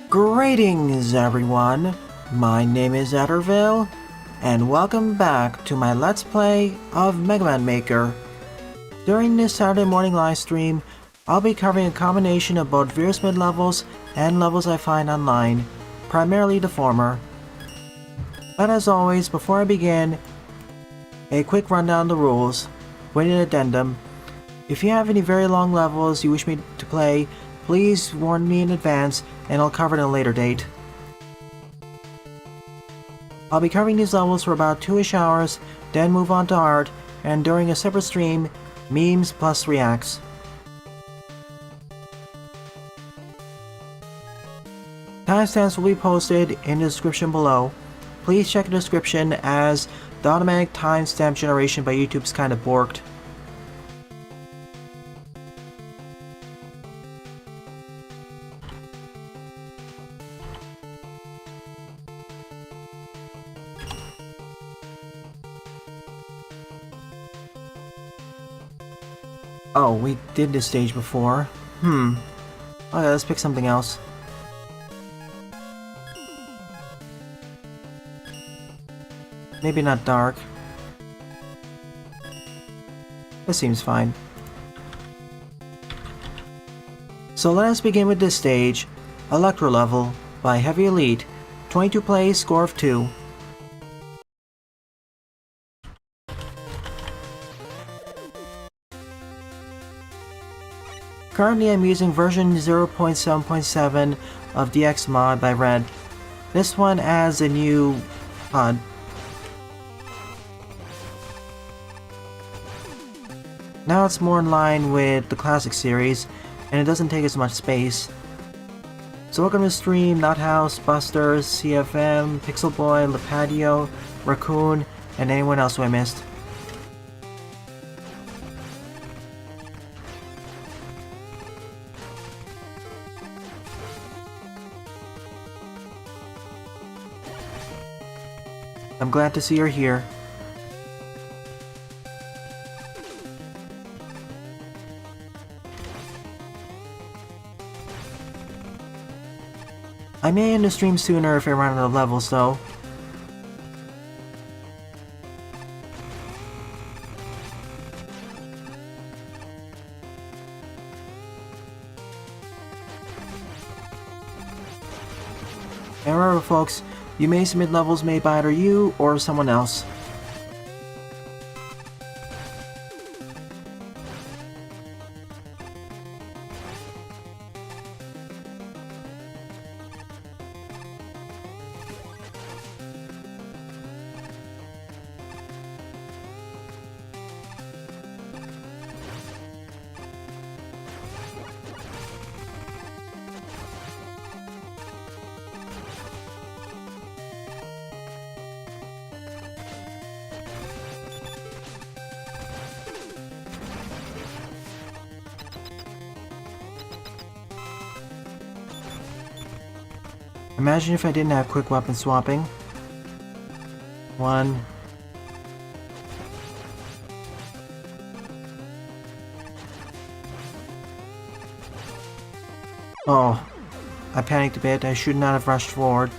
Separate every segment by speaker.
Speaker 1: Greetings everyone, my name is Etterville, and welcome back to my Let's Play of Mega Man Maker. During this Saturday morning live stream, I'll be covering a combination of both Veer's mid levels and levels I find online, primarily the former. But as always, before I begin, a quick rundown of the rules, with an addendum. If you have any very long levels you wish me to play, please warn me in advance and I'll cover it at a later date. I'll be covering these levels for about 2-ish hours, then move on to art, and during a separate stream, memes plus reacts. Timestamps will be posted in the description below. Please check the description as the automatic timestamp generation by YouTube's kinda borked. Oh, we did this stage before. Okay, let's pick something else. Maybe not dark. This seems fine. So let us begin with this stage, Electro Level, by Heavy Elite, 22 plays, score of 2. Currently I'm using version 0.7.7 of DX Mod by Red. This one adds a new HUD. Now it's more in line with the classic series, and it doesn't take as much space. So welcome to the stream, Nuthouse, Buster, CFM, Pixel Boy, Lepadio, Raccoon, and anyone else who I missed. I'm glad to see you're here. I may end the stream sooner if I run out of levels though. And remember folks, you may submit levels made by either you or someone else. Imagine if I didn't have quick weapon swapping. 1. Oh, I panicked a bit. I should not have rushed forward.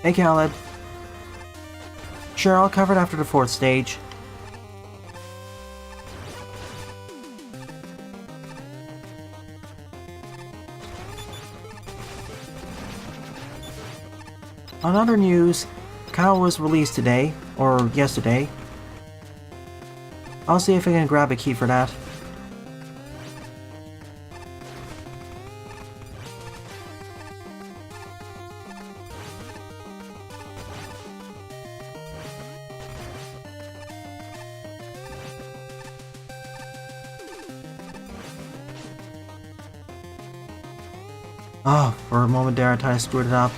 Speaker 1: Hey Khaled. Sure, I'll cover it after the 4th stage. On other news, Kyle was released today, or yesterday. I'll see if I can grab a key for that. Oh, for a moment there I thought I screwed it up.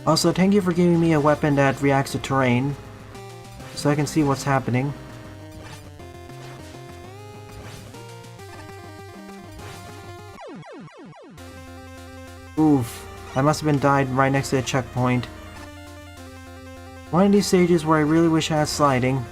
Speaker 1: Also, thank you for giving me a weapon that reacts to terrain, so I can see what's happening. Oof, I must have been died right next to the checkpoint. One of these stages where I really wish I had sliding.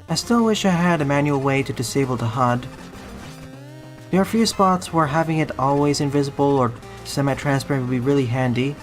Speaker 1: I still wish I had a manual way to disable the HUD. There are a few spots where having it always invisible or semi-transparent would be really handy.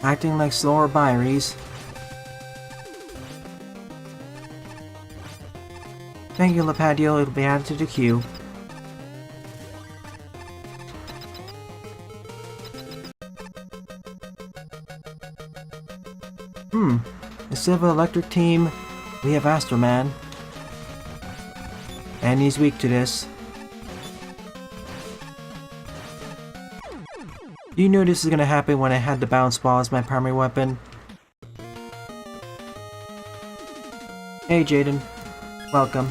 Speaker 1: Acting like slower Byries. Thank you, Lepadio, it'll be added to the queue. Instead of electric team, we have Astroman. And he's weak to this. You knew this was gonna happen when I had the bounce ball as my primary weapon. Hey Jaden, welcome.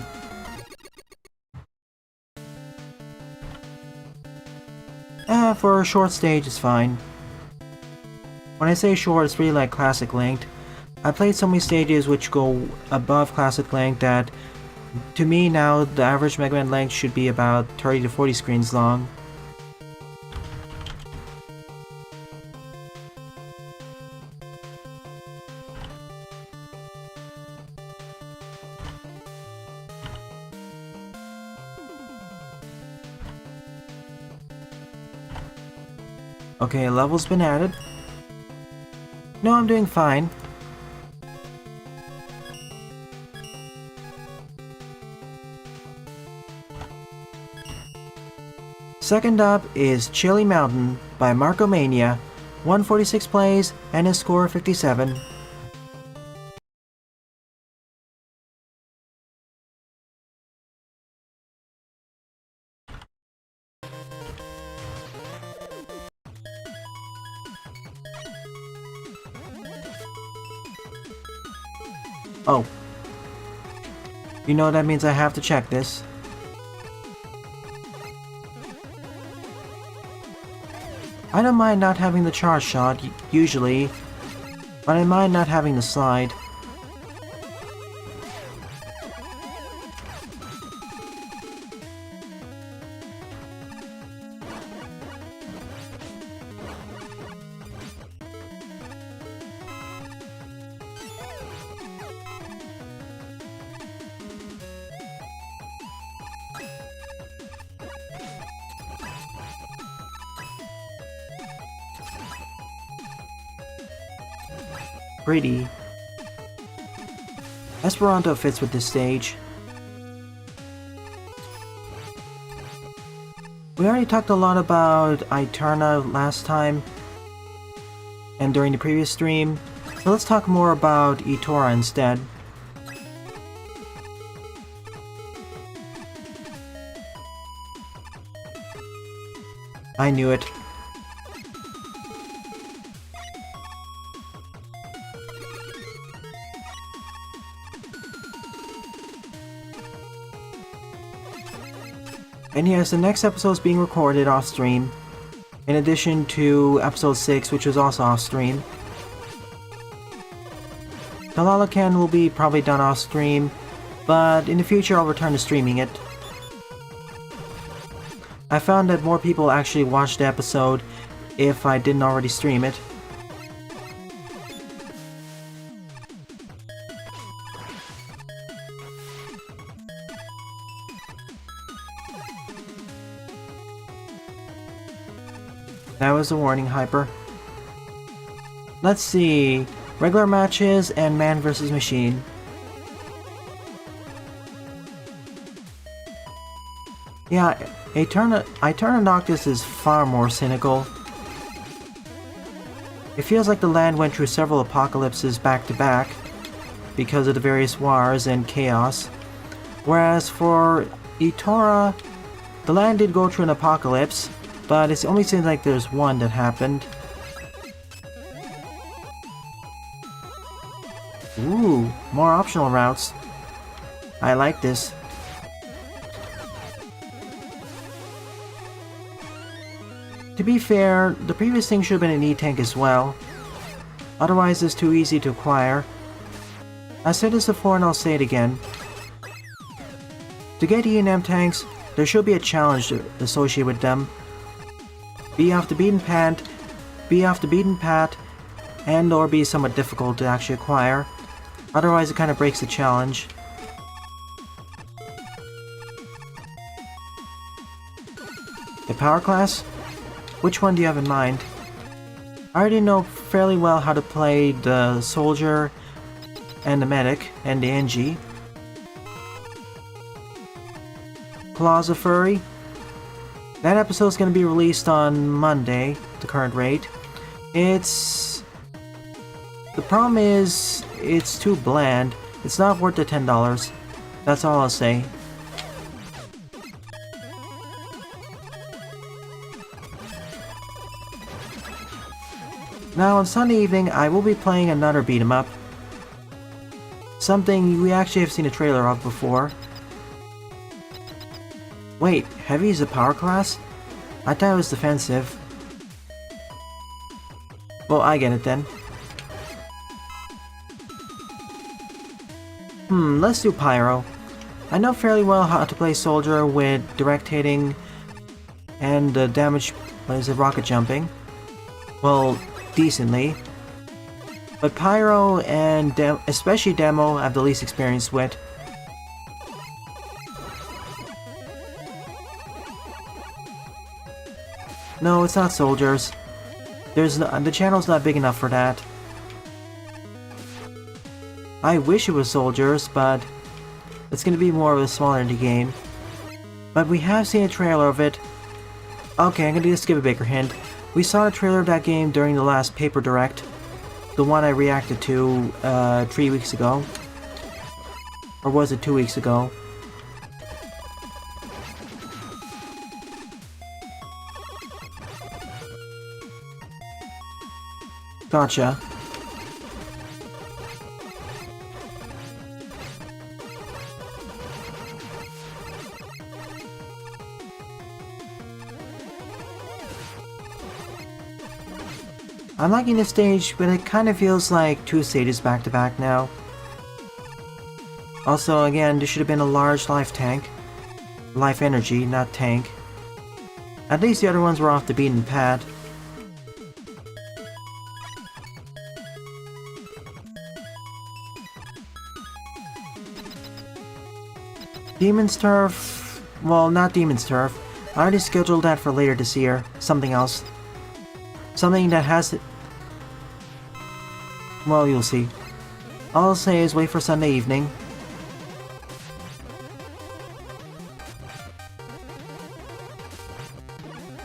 Speaker 1: For a short stage it's fine. When I say short, it's really like classic length. I played so many stages which go above classic length that, to me now, the average Mega Man length should be about 30 to 40 screens long. Okay, a level's been added. No, I'm doing fine. Second up is Chili Mountain by Marcomania, 146 plays and a score of 57. Oh. You know that means I have to check this. I don't mind not having the charge shot, usually, but I mind not having the slide. Pretty. Esperanto fits with this stage. We already talked a lot about Eterna last time and during the previous stream, so let's talk more about Etora instead. I knew it. And yes, the next episode is being recorded off stream, in addition to episode 6, which was also off stream. Kalalakan will be probably done off stream, but in the future I'll return to streaming it. I found that more people actually watched the episode if I didn't already stream it. That was a warning, Hyper. Let's see. Regular matches and man vs. machine. Yeah, Noctis is far more cynical. It feels like the land went through several apocalypses back to back because of the various wars and chaos. Whereas for Itora, the land did go through an apocalypse, but it only seems like there's one that happened. Ooh, more optional routes. I like this. To be fair, the previous thing should have been an E-Tank as well. Otherwise it's too easy to acquire. I said this before and I'll say it again. To get E&M tanks, there should be a challenge associated with them. Be off the beaten path, and or be somewhat difficult to actually acquire. Otherwise it kind of breaks the challenge. The power class? Which one do you have in mind? I already know fairly well how to play the soldier and the medic and the NG. Plaza Furry? That episode is going to be released on Monday, the current rate. The problem is, it's too bland. It's not worth the $10. That's all I'll say. Now on Sunday evening, I will be playing another beat 'em up. Something we actually have seen a trailer of before. Wait, Heavy is a power class? I thought it was defensive. Well, I get it then. Let's do Pyro. I know fairly well how to play Soldier with direct hitting and damage, rocket jumping. Well, decently. But Pyro and especially Demo I have the least experience with. No, it's not Soldiers. The channel's not big enough for that. I wish it was Soldiers, but it's gonna be more of a smaller indie game. But we have seen a trailer of it. Okay, I'm gonna just give a bigger hint. We saw a trailer of that game during the last Paper Direct. The one I reacted to 3 weeks ago. Or was it 2 weeks ago? Gotcha. I'm liking this stage, but it kind of feels like 2 stages back to back now. Also, again, this should have been a large life tank. Life energy, not tank. At least the other ones were off the beaten path. Demon's Turf... Well, not Demon's Turf. I already scheduled that for later this year. Something else. Something that has... Well, you'll see. All I'll say is wait for Sunday evening.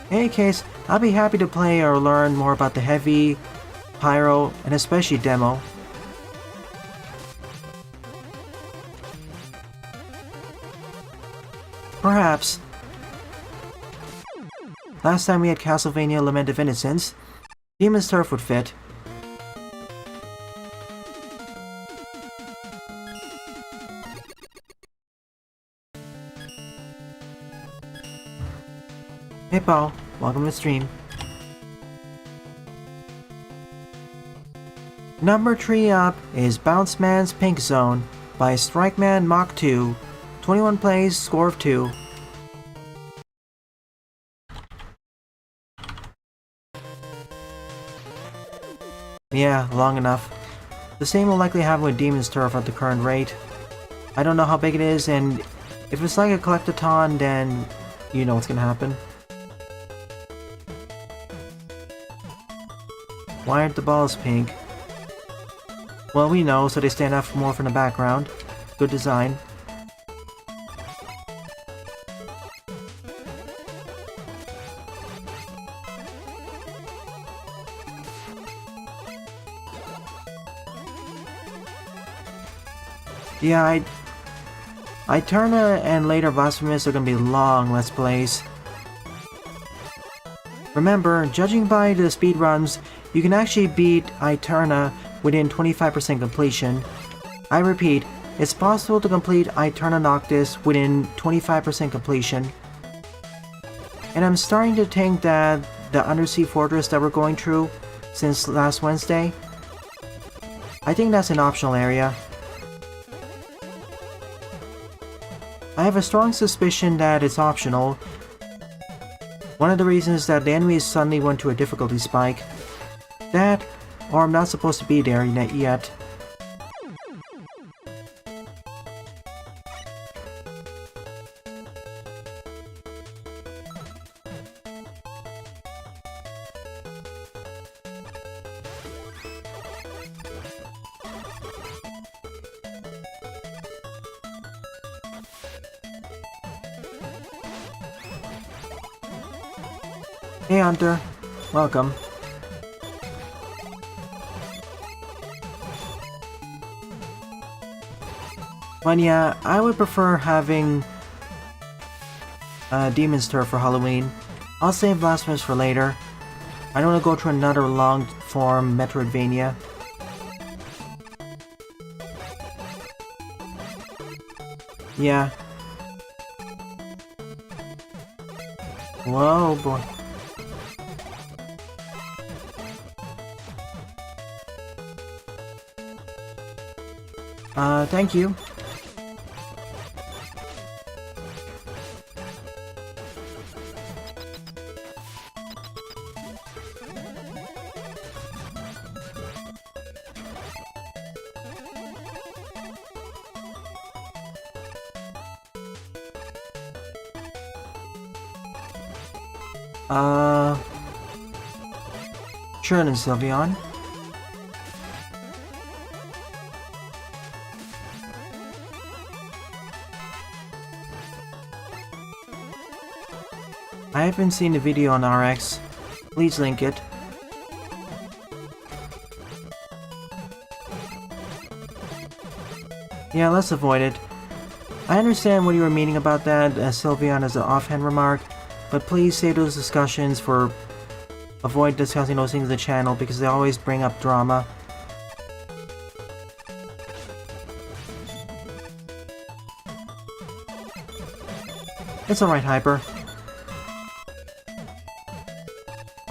Speaker 1: In any case, I'll be happy to play or learn more about the Heavy, Pyro, and especially Demo. Perhaps. Last time we had Castlevania Lament of Innocence, Demon's Turf would fit. Hey Paul, welcome to the stream. Number 3 up is Bounce Man's Pink Zone by Strikeman Mach 2. 21 plays, score of 2. Yeah, long enough. The same will likely happen with Demon's Turf at the current rate. I don't know how big it is, and if it's like a collectathon, then you know what's gonna happen. Why aren't the balls pink? Well, we know, so they stand out more from the background. Good design. Yeah, Eterna and later Blasphemous are gonna be long Let's Plays. Remember, judging by the speedruns, you can actually beat Eterna within 25% completion. I repeat, it's possible to complete Eterna Noctis within 25% completion. And I'm starting to think that the undersea fortress that we're going through since last Wednesday, I think that's an optional area. I have a strong suspicion that it's optional. One of the reasons is that the enemies suddenly went to a difficulty spike. That, or I'm not supposed to be there yet. Hey Hunter, welcome. But yeah, I would prefer having Demon's Turf for Halloween. I'll save Blasphemous for later. I don't want to go through another long-form Metroidvania. Yeah. Whoa, boy. Thank you. Sure then, Sylveon. I haven't seen the video on RX. Please link it. Yeah, let's avoid it. I understand what you were meaning about that, Sylveon, as an offhand remark, but please save those discussions for... Avoid discussing those things in the channel because they always bring up drama. It's alright, Hyper.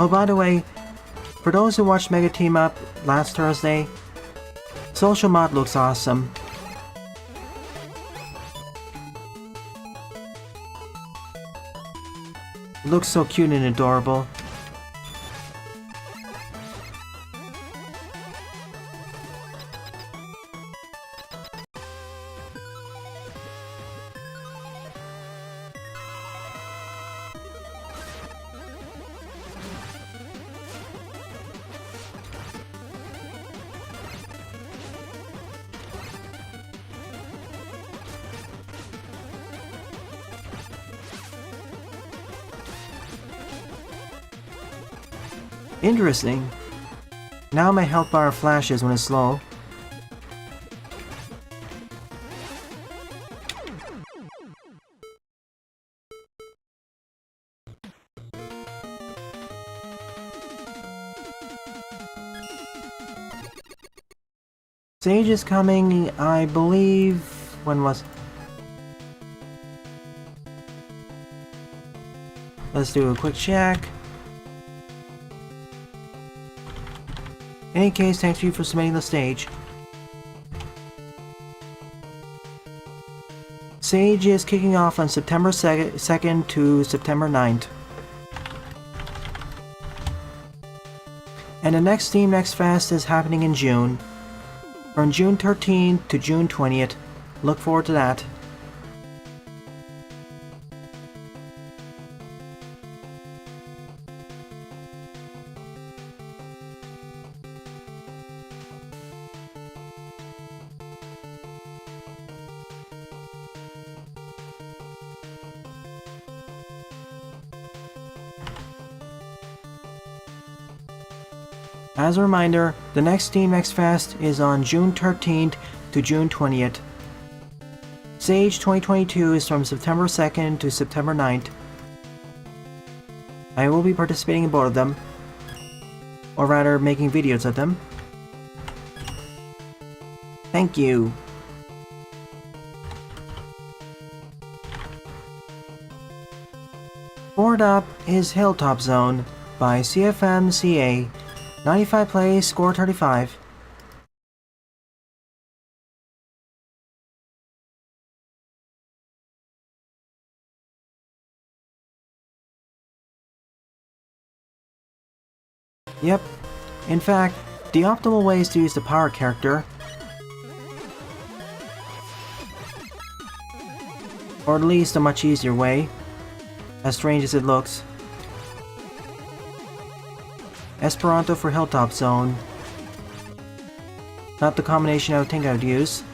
Speaker 1: Oh, by the way, for those who watched Mega Team Up last Thursday, Social Mod looks awesome. It looks so cute and adorable. Interesting. Now my health bar flashes when it's slow. Sage is coming, I believe... When was... Let's do a quick check. In any case, thanks to you for submitting the stage. Sage is kicking off on September 2nd to September 9th. And the next Steam Next Fest is happening in June. From June 13th to June 20th. Look forward to that. As a reminder, the next Steam Next Fest is on June 13th to June 20th. Sage 2022 is from September 2nd to September 9th. I will be participating in both of them, or rather making videos of them. Thank you. Forward up is Hilltop Zone by CFM-CA. 95 plays, score 35. Yep. In fact, the optimal way is to use the power character. Or at least a much easier way, as strange as it looks. Esperanto for Hilltop Zone. Not the combination I would think I would use.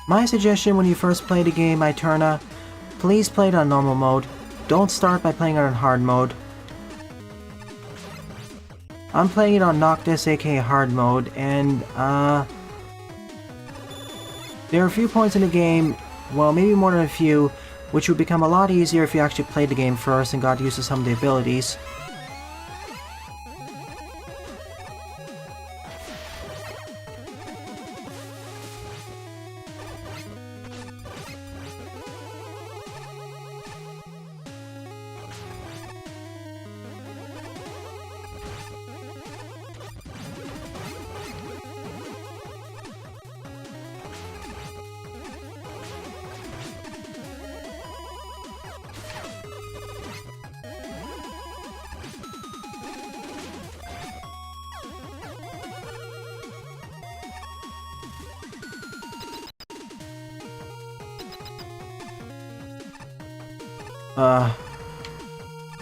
Speaker 1: My suggestion when you first play the game Eterna, please play it on normal mode. Don't start by playing it on hard mode. I'm playing it on Noctis aka hard mode, and there are a few points in the game, well maybe more than a few, which would become a lot easier if you actually played the game first and got used to some of the abilities.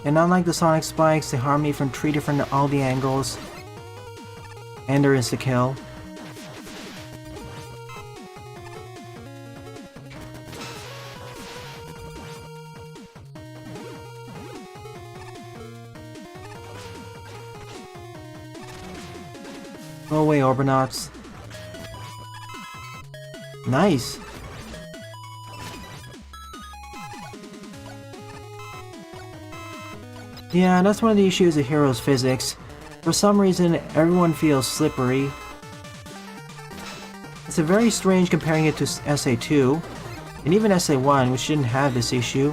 Speaker 1: And unlike the Sonic Spikes, they harm me from 3 different Aldi angles. And there is the kill. Go away, Orbonauts. Nice! Yeah, that's one of the issues of Heroes physics. For some reason, everyone feels slippery. It's a very strange comparing it to SA2, and even SA1, which didn't have this issue.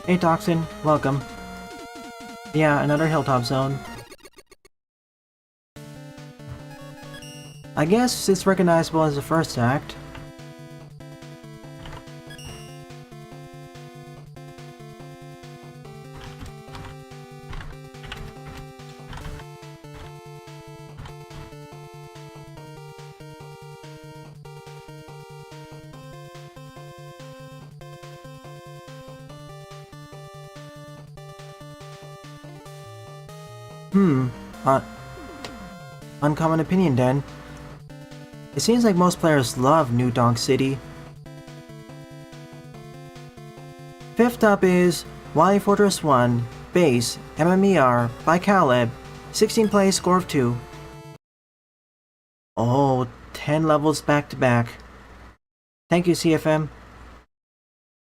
Speaker 1: Hey Toxin, welcome. Yeah, another Hilltop Zone. I guess it's recognizable as the first act. Uncommon opinion then. It seems like most players love New Donk City. Fifth up is Wily Fortress 1, Base, MMER, by Caleb, 16 plays, score of 2. Oh, 10 levels back to back. Thank you, CFM.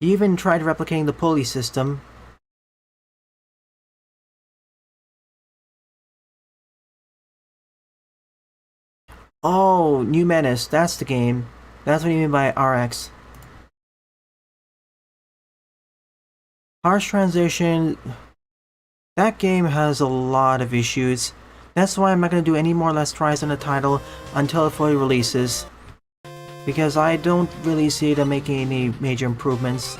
Speaker 1: You even tried replicating the pulley system. Oh, New Menace, that's the game. That's what you mean by RX. Harsh Transition... That game has a lot of issues. That's why I'm not going to do any more Let's Tries on the title until it fully releases. Because I don't really see them making any major improvements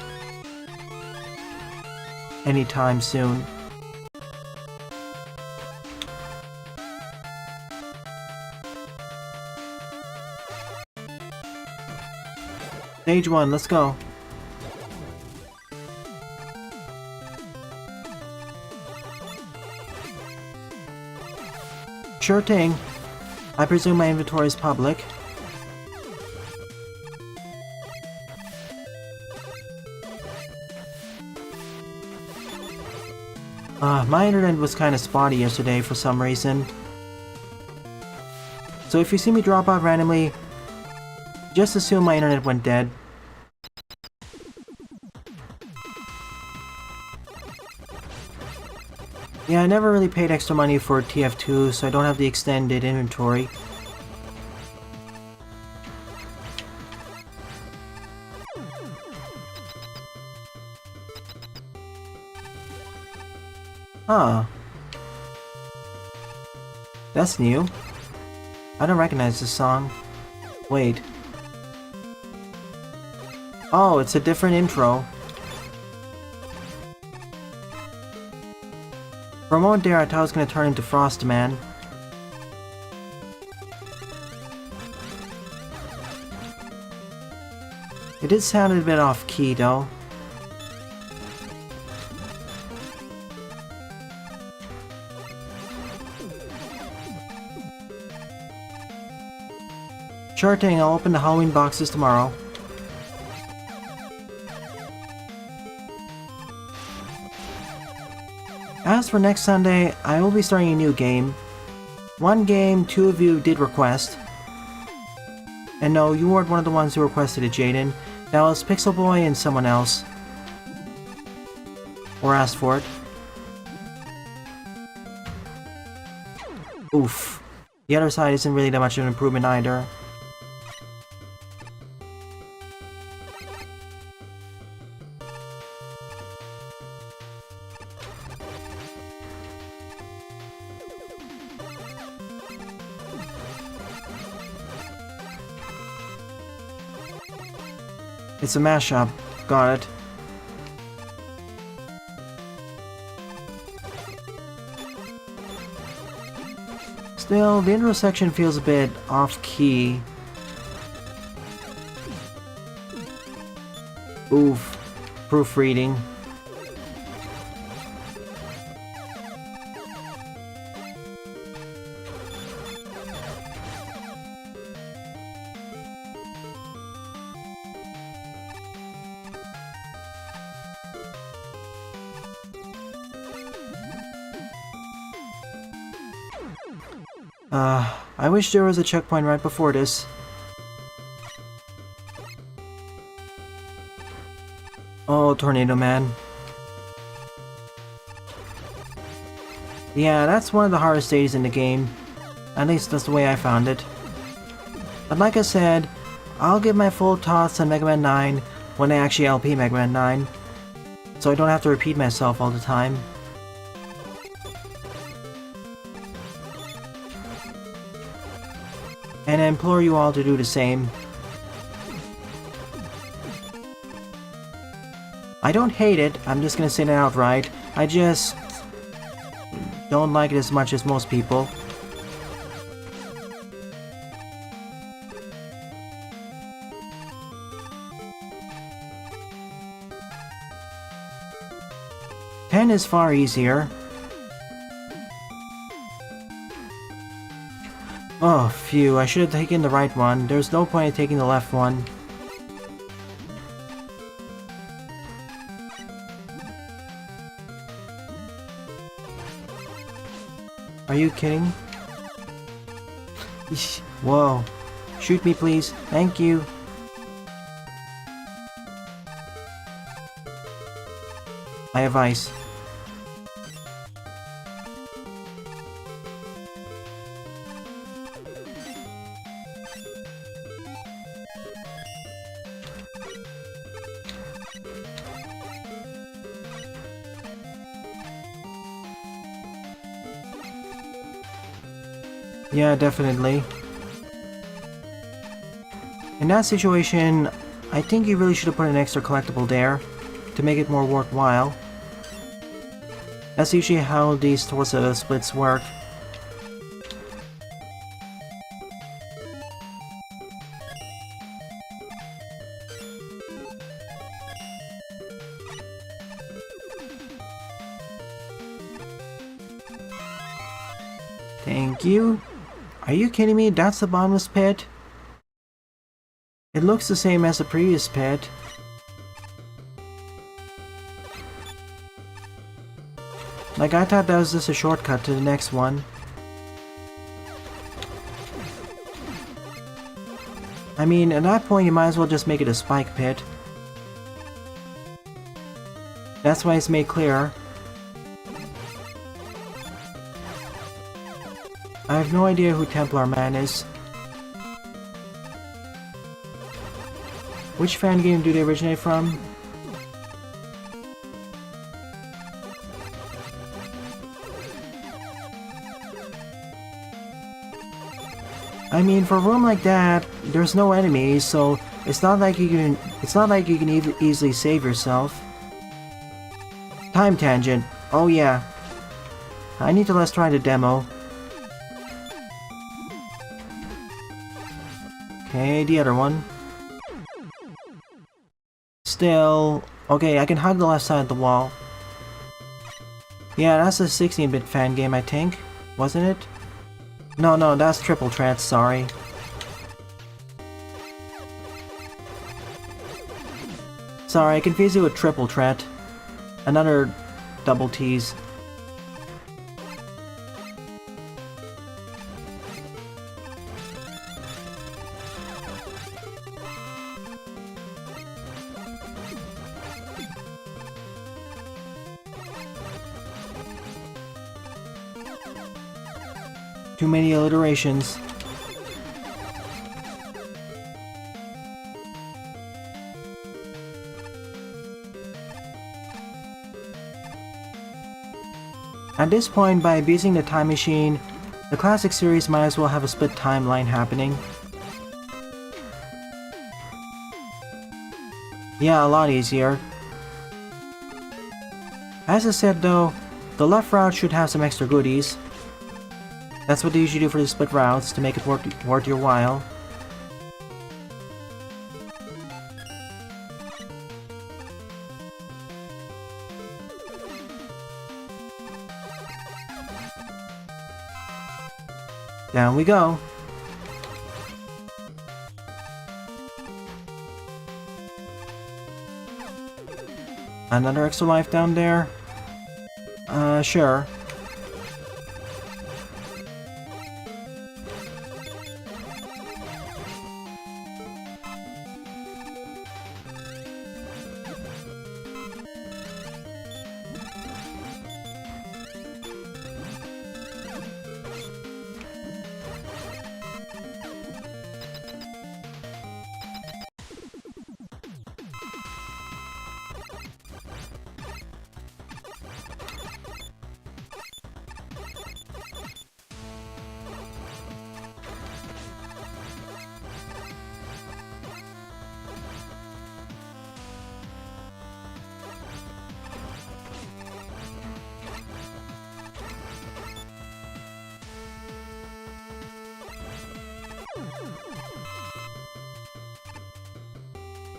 Speaker 1: anytime soon. Stage 1, let's go. Sure thing. I presume my inventory is public. My internet was kinda spotty yesterday for some reason. So if you see me drop out randomly, just assume my internet went dead. Yeah, I never really paid extra money for TF2, so I don't have the extended inventory. Huh. That's new. I don't recognize this song. Wait. Oh, it's a different intro. For a moment there, I thought I was gonna turn into Frost Man. It did sound a bit off-key, though. Sure thing, I'll open the Halloween boxes tomorrow. As for next Sunday, I will be starting a new game. One game two of you did request. And no, you weren't one of the ones who requested it, Jaden. That was Pixel Boy and someone else. Or asked for it. Oof. The other side isn't really that much of an improvement either. It's a mashup. Got it. Still, the intro section feels a bit off-key. Oof. Proofreading. I wish there was a checkpoint right before this. Oh, Tornado Man. Yeah, that's one of the hardest stages in the game. At least that's the way I found it. But like I said, I'll give my full thoughts on Mega Man 9 when I actually LP Mega Man 9. So I don't have to repeat myself all the time. And I implore you all to do the same. I don't hate it, I'm just gonna say that outright. I just don't like it as much as most people. Ten is far easier. Oh, phew, I should have taken the right one. There's no point in taking the left one. Are you kidding? Whoa. Shoot me, please. Thank you. I have ice. Yeah, definitely. In that situation, I think you really should have put an extra collectible there to make it more worthwhile. That's usually how these sorts of splits work. Thank you. Are you kidding me? That's the bottomless pit? It looks the same as the previous pit. Like, I thought that was just a shortcut to the next one. I mean, at that point you might as well just make it a spike pit. That's why it's made clearer. I have no idea who Templar Man is. Which fan game do they originate from? I mean, for a room like that, there's no enemies, so it's not like you can easily save yourself. Time tangent. Oh yeah. I need to let's try the demo. Okay, the other one. Still... Okay, I can hug the left side of the wall. Yeah, that's a 16-bit fan game, I think. Wasn't it? No, that's Triple Threat, sorry. Sorry, I confused it with Triple Threat. Another double tease. Too many alliterations. At this point, by abusing the time machine, the classic series might as well have a split timeline happening. Yeah, a lot easier. As I said though, the left route should have some extra goodies. That's what they usually do for the split routes, to make it worth your while. Down we go. Another extra life down there? Sure.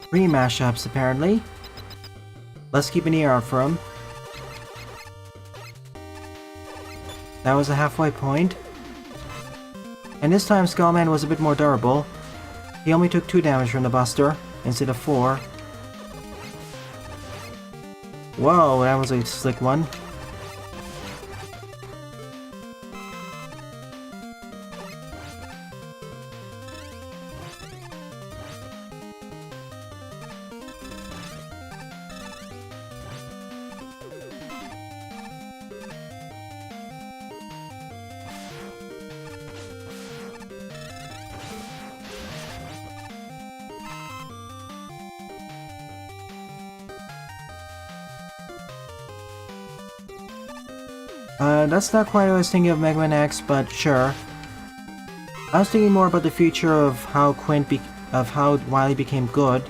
Speaker 1: Three mashups, apparently. Let's keep an ear out for him. That was a halfway point. And this time Skullman was a bit more durable. He only took 2 damage from the Buster, instead of 4. Whoa, that was a slick one. That's not quite what I was thinking of Mega Man X, but sure. I was thinking more about the future of how how Wily became good.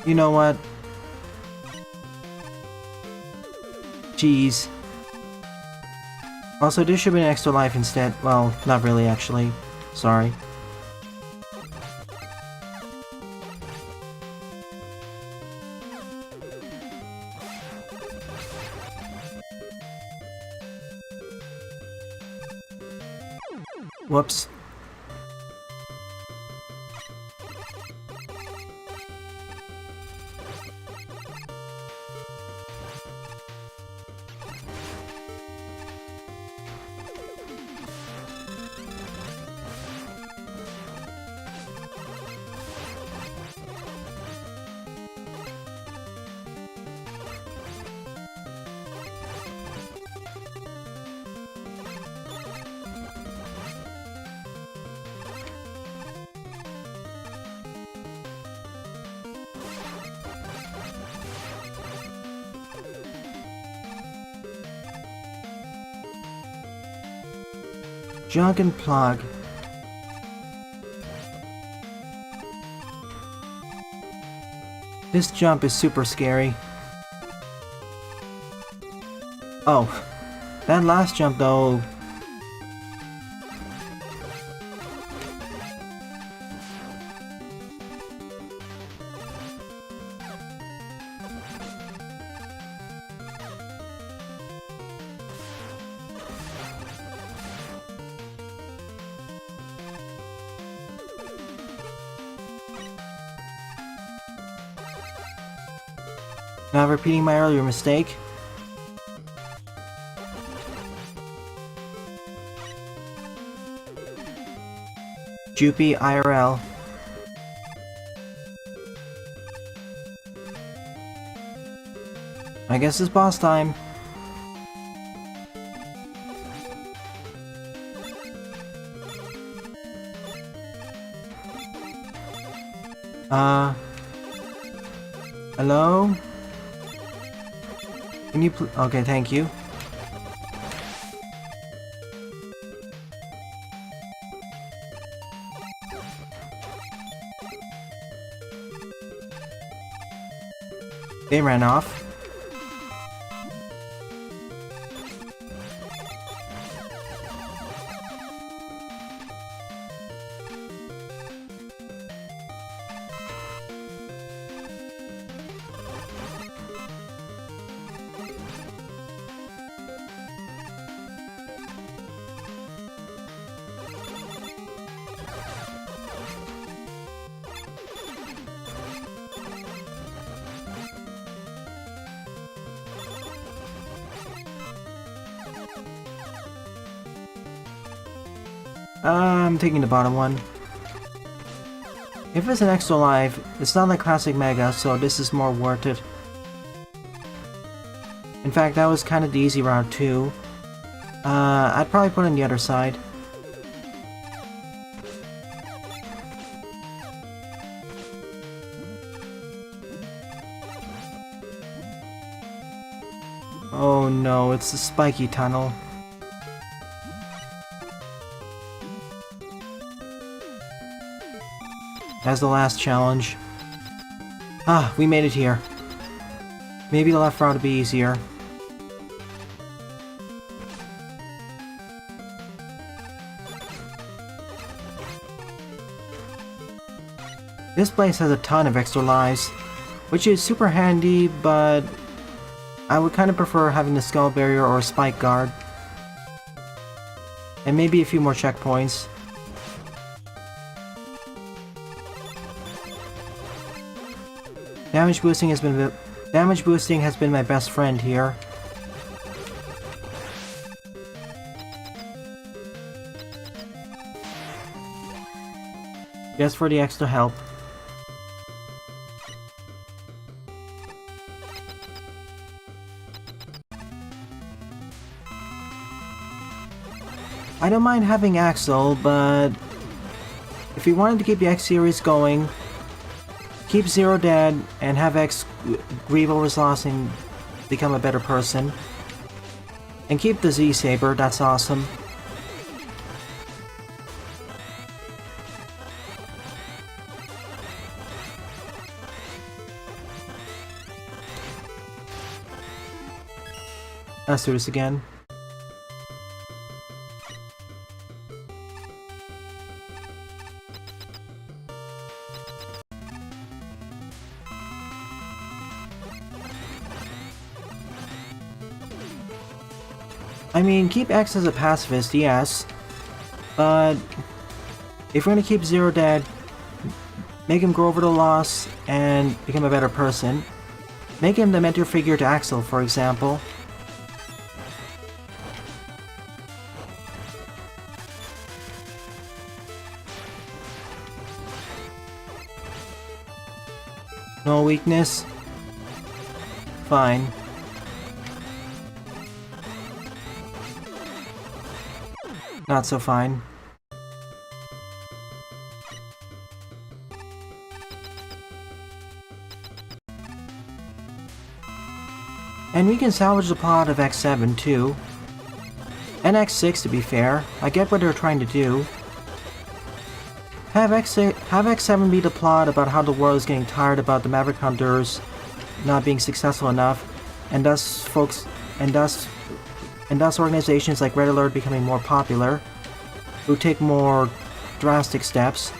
Speaker 1: You know what? Jeez. Also, this should be an extra life instead. Well, not really, actually. Sorry. Whoops. Jog and plug. This jump is super scary. Oh, that last jump though. Not repeating my earlier mistake. Joopy IRL. I guess it's boss time. Hello? Can you okay, thank you. They ran off. I'm taking the bottom one. If it's an extra life, it's not like classic Mega, so this is more worth it. In fact, that was kind of the easy route too. I'd probably put it on the other side. Oh no, it's the spiky tunnel. That's the last challenge. Ah, we made it here. Maybe the left route will be easier. This place has a ton of extra lives, which is super handy, but I would kind of prefer having the skull barrier or a spike guard. And maybe a few more checkpoints. Damage boosting has been my best friend here. Just for the extra help. I don't mind having Axel, but if you wanted to keep the X series going, Keep Zero dead and have X grieve over his loss and become a better person. And keep the Z Saber, that's awesome. Let's do this again. I mean, keep X as a pacifist, yes. But if we're gonna keep Zero dead, make him grow over the loss and become a better person. Make him the mentor figure to Axel, for example. No weakness? Fine. Not so fine. And we can salvage the plot of X7 too. And X6 to be fair. I get what they're trying to do. Have X7 be the plot about how the world is getting tired about the Maverick Hunters not being successful enough, and thus organizations like Red Alert becoming more popular, who take more drastic steps.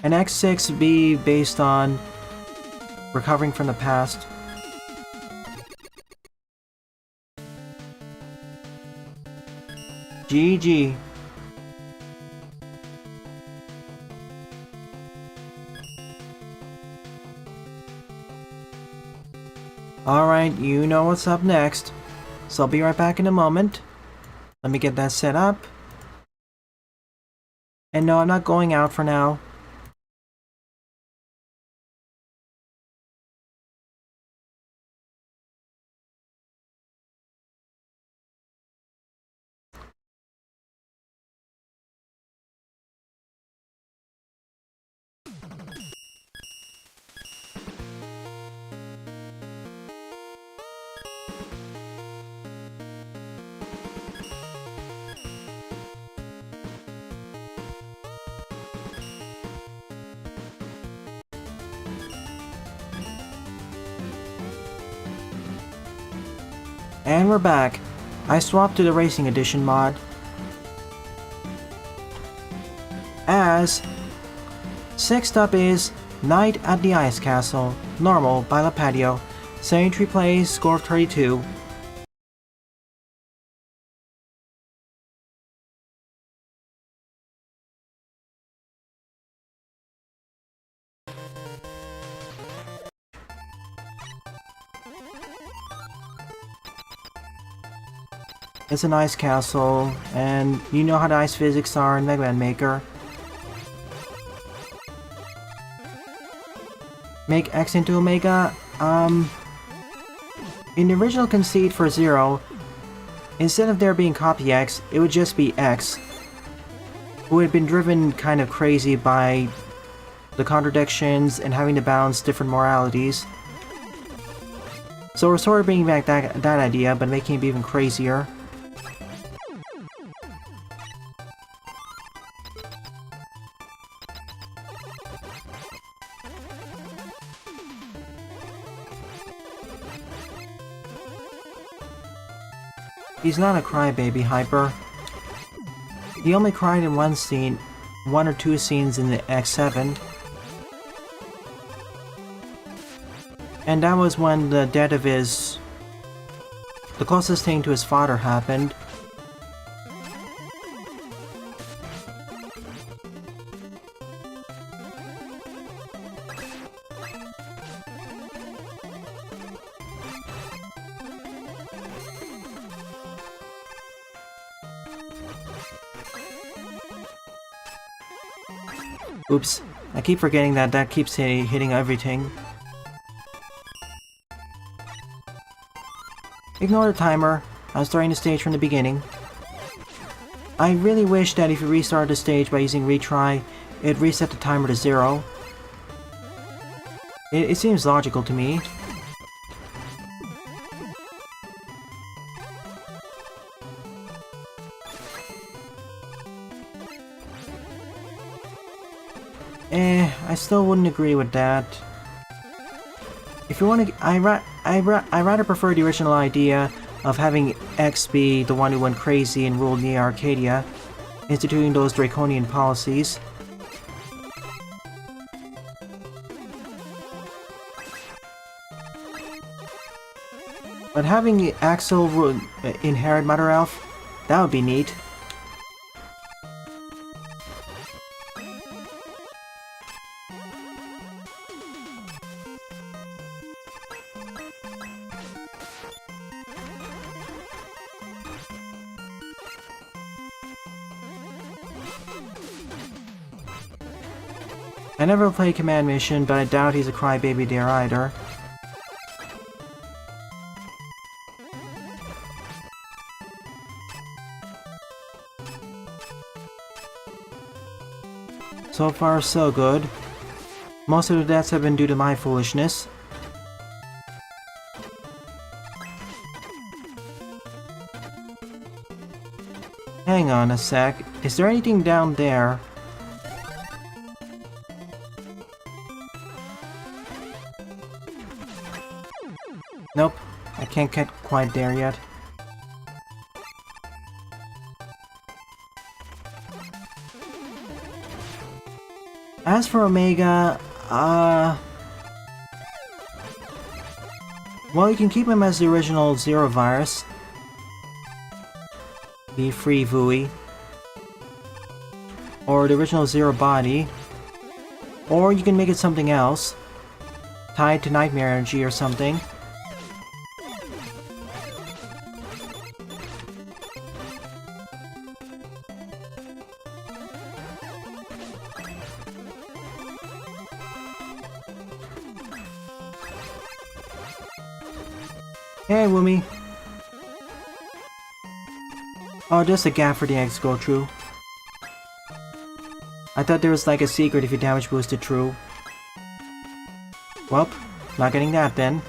Speaker 1: And X6 be based on recovering from the past. GG. Alright, you know what's up next. So I'll be right back in a moment. Let me get that set up. And no, I'm not going out for now. And we're back. I swapped to the Racing Edition mod. As next up is Night at the Ice Castle, normal by La Patio, Century plays, score of 32. It's an ice castle, and you know how the ice physics are in Mega Man Maker. Make X into Omega? In the original conceit for Zero, instead of there being Copy X, it would just be X, who had been driven kind of crazy by the contradictions and having to balance different moralities. So we're sort of bringing back that idea, but making it even crazier. He's not a crybaby, Hyper. He only cried in one scene, one or two scenes in the X7. And that was when the death of the closest thing to his father happened. Oops, I keep forgetting that keeps hitting everything. Ignore the timer. I was starting the stage from the beginning. I really wish that if you restarted the stage by using retry, it reset the timer to 0. It seems logical to me. I still wouldn't agree with that. If you want to, I rather prefer the original idea of having X be the one who went crazy and ruled Neo Arcadia, instituting those draconian policies. But having Axel inherit Mother Elf, that would be neat. I never played Command Mission, but I doubt he's a crybaby there either. So far, so good. Most of the deaths have been due to my foolishness. Hang on a sec. Is there anything down there? Nope, I can't get quite there yet. As for Omega, well, you can keep him as the original Zero Virus. The Free Vui. Or the original Zero Body. Or you can make it something else. Tied to Nightmare Energy or something. Hey, Woomy. Oh, just a gap for the eggs to go through. I thought there was like a secret if you damage boosted true. Welp, not getting that then.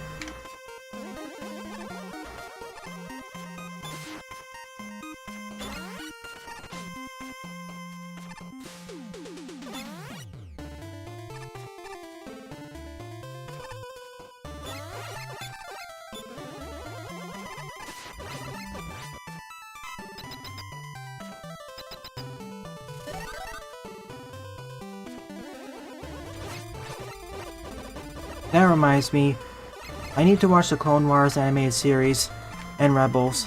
Speaker 1: That reminds me, I need to watch the Clone Wars animated series and Rebels.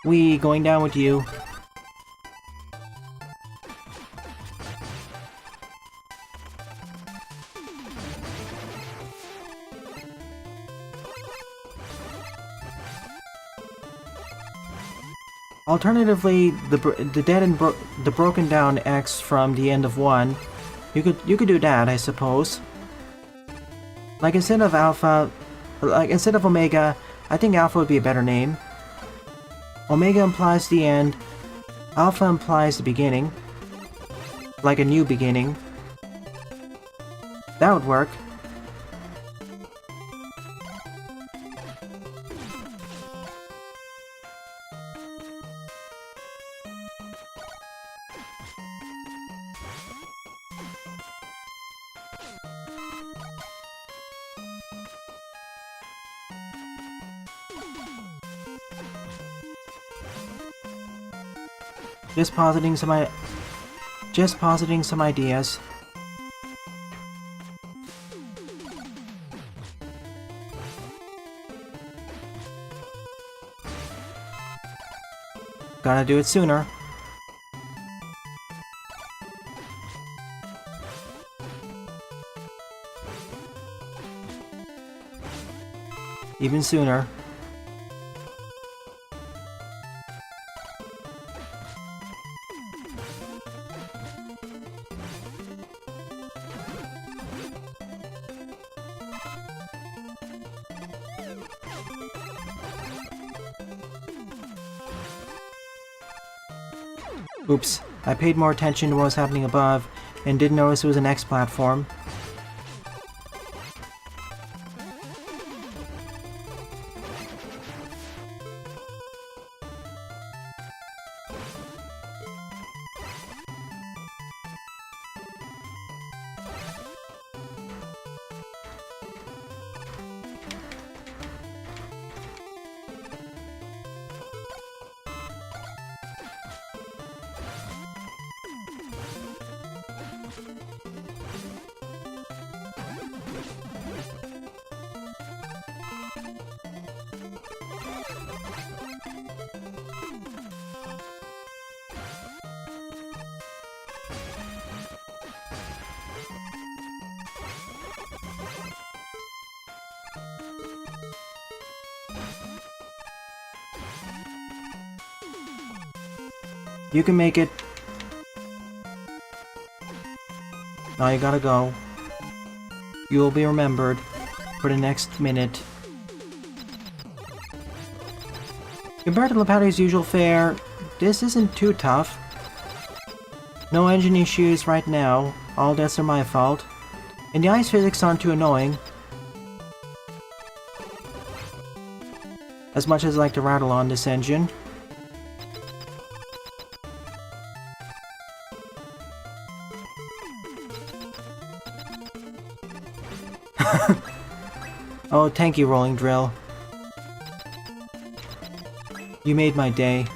Speaker 1: We going down with you. Alternatively, the dead and the broken down X from the end of 1. You could do that, I suppose. Like instead of Omega, I think Alpha would be a better name. Omega implies the end, Alpha implies the beginning. Like a new beginning. That would work. Just positing some ideas. Gotta do it sooner. Even sooner. Oops, I paid more attention to what was happening above and didn't notice it was an X platform. You can make it. Now you gotta go. You will be remembered for the next minute. Compared to Lepatti's usual fare, this isn't too tough. No engine issues right now. All deaths are my fault. And the ice physics aren't too annoying. As much as I like to rattle on this engine. Oh, thank you, Rolling Drill. You made my day.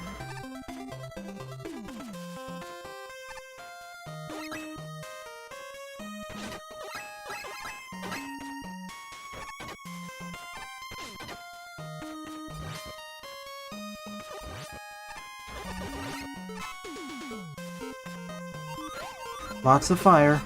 Speaker 1: Lots of fire.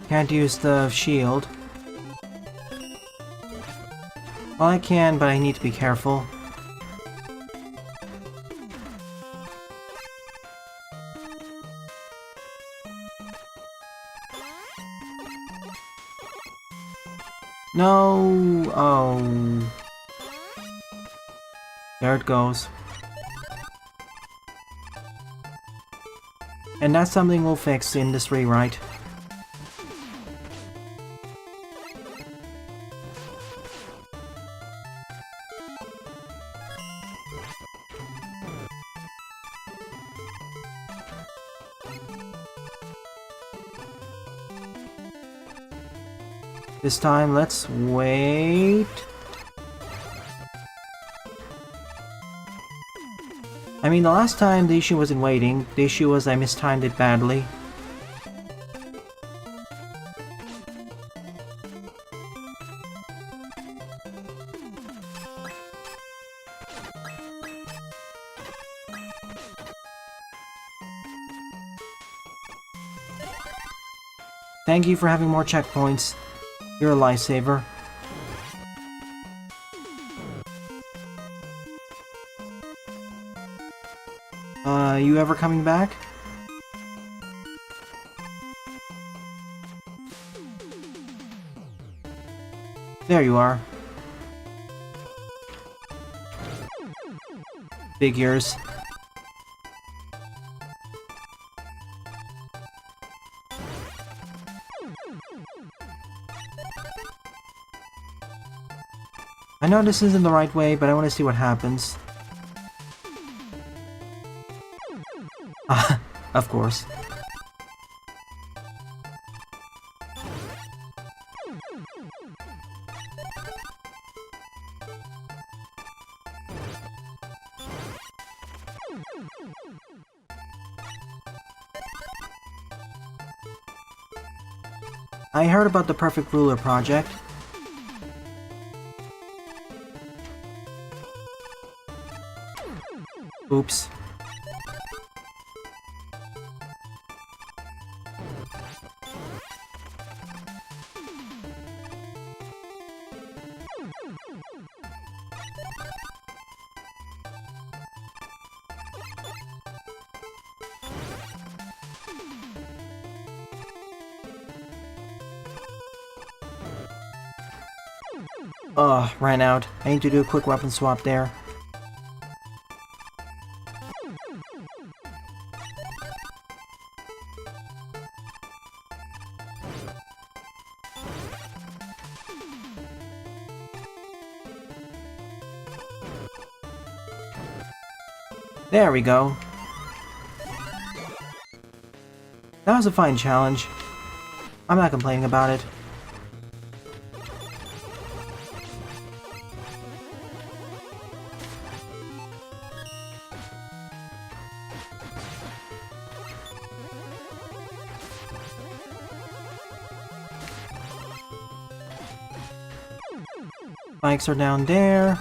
Speaker 1: Can't use the shield. Well, I can, but I need to be careful. No! Oh. There it goes. And that's something we'll fix in this rewrite. This time, let's wait. I mean, the last time the issue wasn't waiting. The issue was I mistimed it badly. Thank you for having more checkpoints. You're a lifesaver. You ever coming back? There you are. Figures. I know this isn't the right way, but I want to see what happens. Of course. I heard about the Perfect Ruler project. Oops. Ugh, ran out. I need to do a quick weapon swap there. There we go. That was a fine challenge. I'm not complaining about it. Bikes are down there.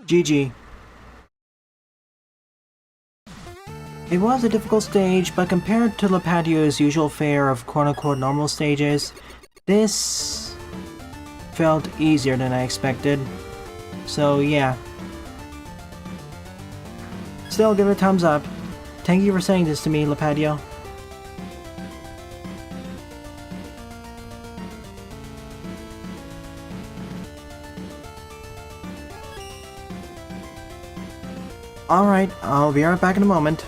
Speaker 1: GG. It was a difficult stage, but compared to Lepatio's usual fare of quote-unquote normal stages, this felt easier than I expected. So yeah. Still, give it a thumbs up. Thank you for saying this to me, Lepatio. Alright, I'll be right back in a moment.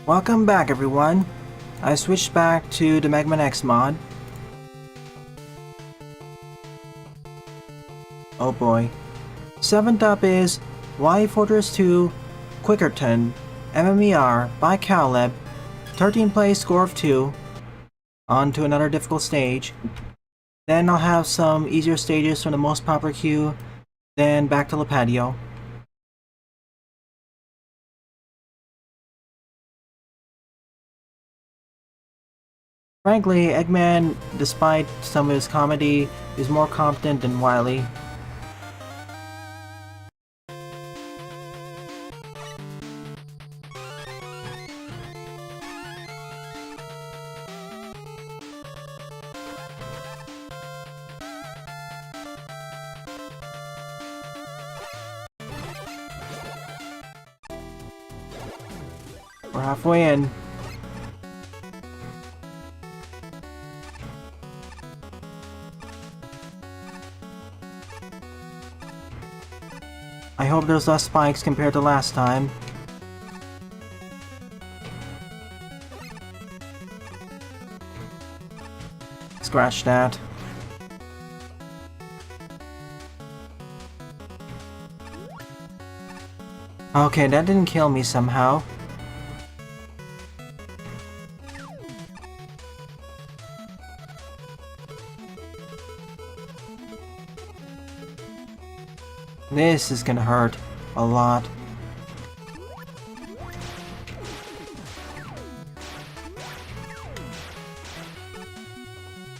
Speaker 1: Welcome back, everyone. I switched back to the Mega Man X mod. Oh boy. 7th up is Y Fortress 2 Quickerton MMER by Caleb. 13th place, score of 2. On to another difficult stage. Then I'll have some easier stages from the most popular queue. Then back to La Patio. Frankly, Eggman, despite some of his comedy, is more competent than Wily. We're halfway in. I hope there's less spikes compared to last time. Scratch that. Okay, that didn't kill me somehow. This is gonna hurt a lot.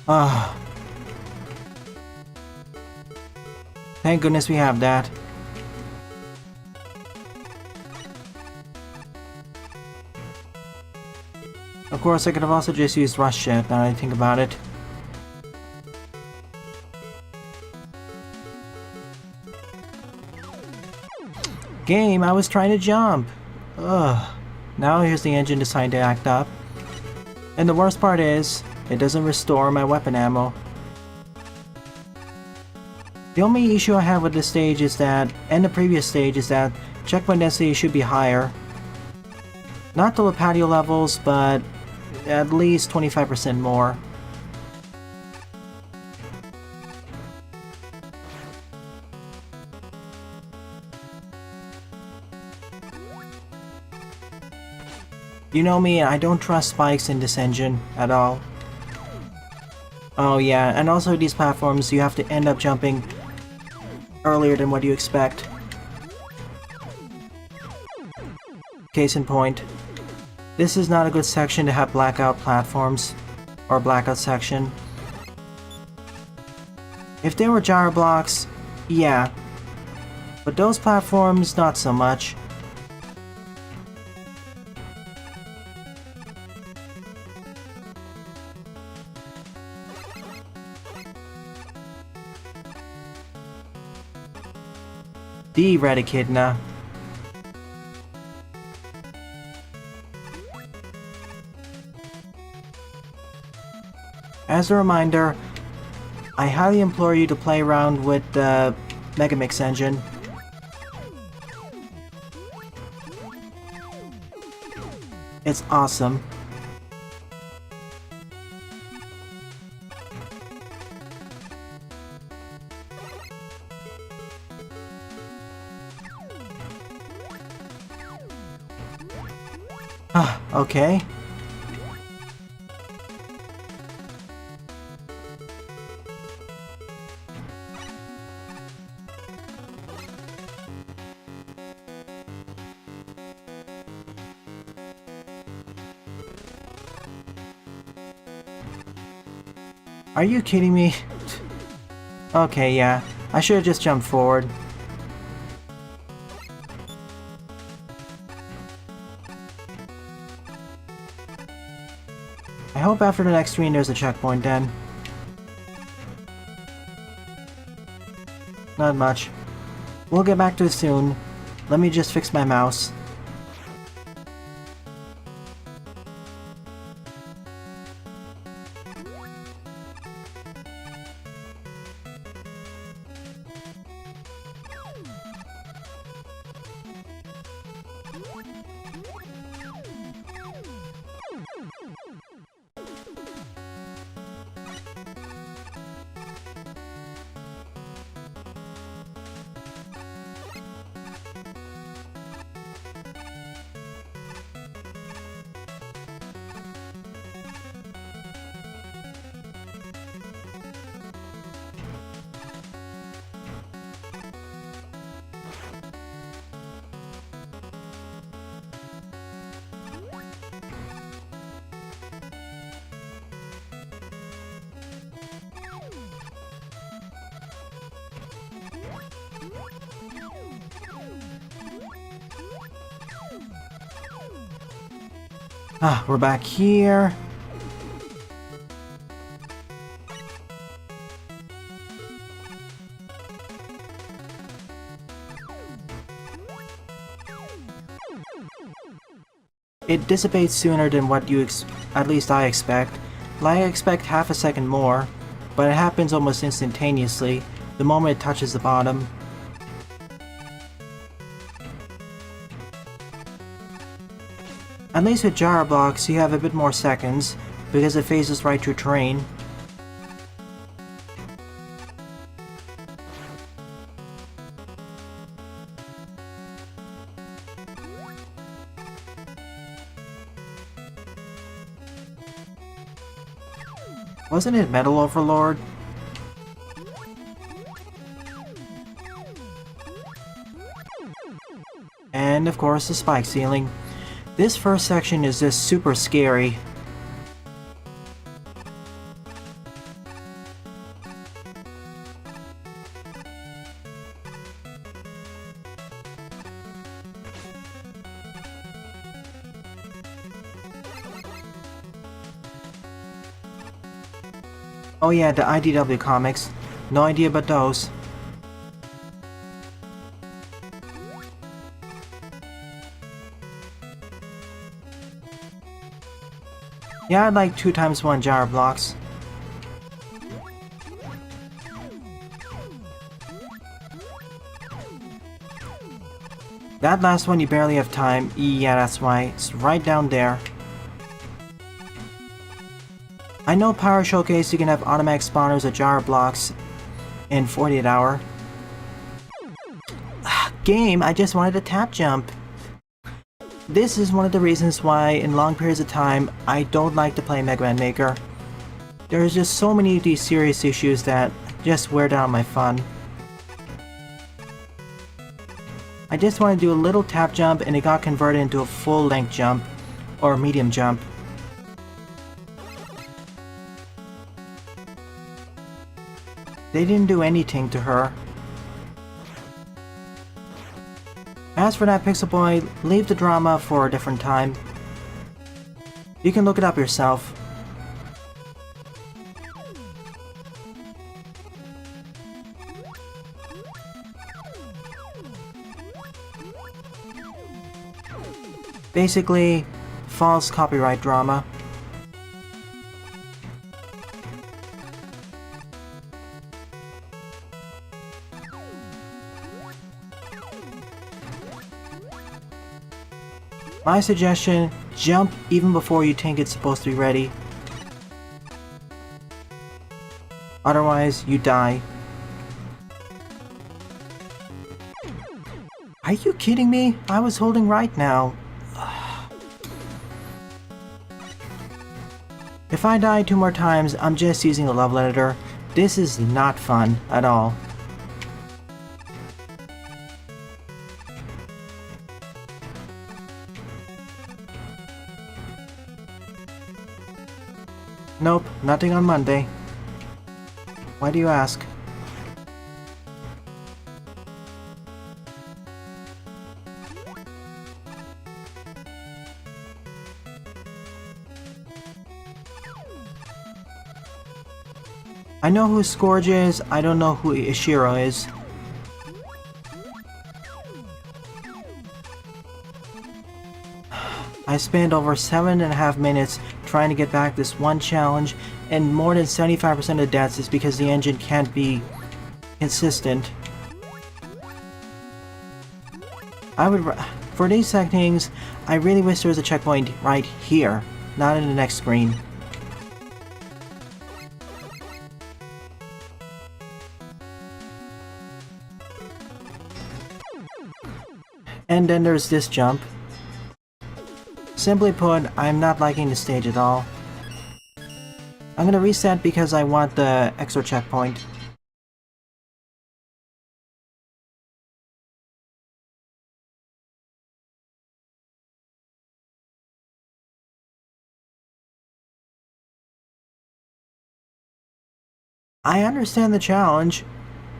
Speaker 1: Ah. Thank goodness we have that. Of course, I could have also just used Rush Jet now that I think about it. Game, I was trying to jump. Ugh. Now here's the engine deciding to act up. And the worst part is, it doesn't restore my weapon ammo. The only issue I have with this stage is that, and the previous stage, is that checkpoint density should be higher. Not the La Patio levels, but at least 25% more. You know me, I don't trust spikes in this engine at all. Oh yeah, and also these platforms, you have to end up jumping earlier than what you expect. Case in point, this is not a good section to have blackout platforms, or blackout section. If they were gyro blocks, yeah, but those platforms, not so much. The Eradicatna. As a reminder, I highly implore you to play around with the Megamix engine. It's awesome. Okay. Are you kidding me? Okay, yeah. I should have just jumped forward. I hope after the next screen there's a checkpoint then. Not much. We'll get back to it soon. Let me just fix my mouse. Ah, we're back here. It dissipates sooner than what you at least I expect. Like, I expect half a second more, but it happens almost instantaneously the moment it touches the bottom. At least with gyro blocks, you have a bit more seconds, because it phases right through terrain. Wasn't it Metal Overlord? And of course the spike ceiling. This first section is just super scary. Oh yeah, the IDW comics. No idea about those. Yeah, I'd like 2x1 gyro blocks. That last one you barely have time. Yeah, that's why. It's right down there. I know Power Showcase you can have automatic spawners of gyro blocks in 48 hour. Game, I just wanted a tap jump. This is one of the reasons why in long periods of time I don't like to play Mega Man Maker. There's just so many of these serious issues that just wear down my fun. I just want to do a little tap jump and it got converted into a full length jump or medium jump. They didn't do anything to her. As for that Pixel Boy, leave the drama for a different time. You can look it up yourself. Basically, false copyright drama. My suggestion, jump even before you think it's supposed to be ready. Otherwise, you die. Are you kidding me? I was holding right now. If I die 2 more times, I'm just using the level editor. This is not fun at all. Nope, nothing on Monday. Why do you ask? I know who Scourge is, I don't know who Ishiro is. I spent over 7.5 minutes trying to get back this one challenge, and more than 75% of the deaths is because the engine can't be consistent. For these settings, I really wish there was a checkpoint right here, not in the next screen. And then there's this jump. Simply put, I'm not liking the stage at all. I'm gonna reset because I want the extra checkpoint. I understand the challenge.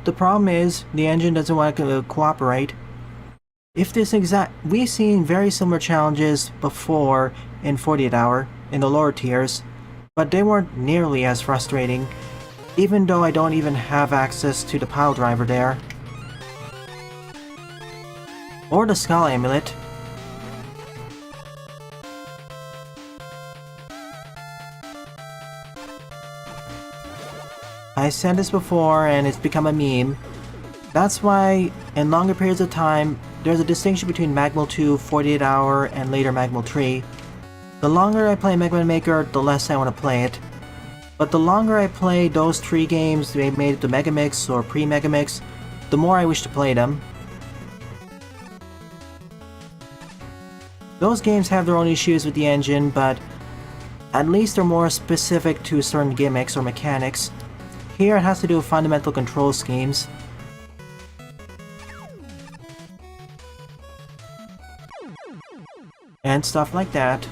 Speaker 1: The problem is, the engine doesn't want to cooperate. We've seen very similar challenges before in 48 Hour, in the lower tiers, but they weren't nearly as frustrating, even though I don't even have access to the pile driver there. Or the Skull Amulet. I said this before and it's become a meme. That's why, in longer periods of time, there's a distinction between Magmal 2, 48 Hour, and later Magmal 3. The longer I play Mega Man Maker, the less I want to play it. But the longer I play those 3 games they made it to Megamix or pre-Megamix, the more I wish to play them. Those games have their own issues with the engine, but at least they're more specific to certain gimmicks or mechanics. Here it has to do with fundamental control schemes. And stuff like that.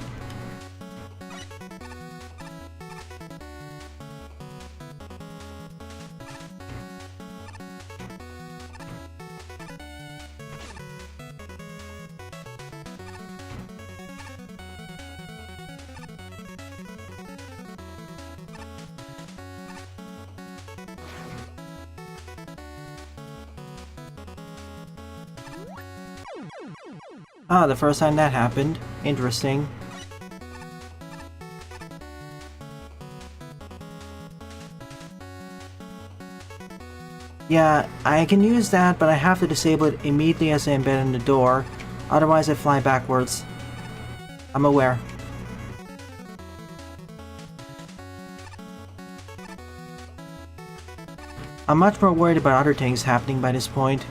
Speaker 1: Ah, the first time that happened. Interesting. Yeah, I can use that, but I have to disable it immediately as I embed in the door. Otherwise I fly backwards. I'm aware. I'm much more worried about other things happening by this point.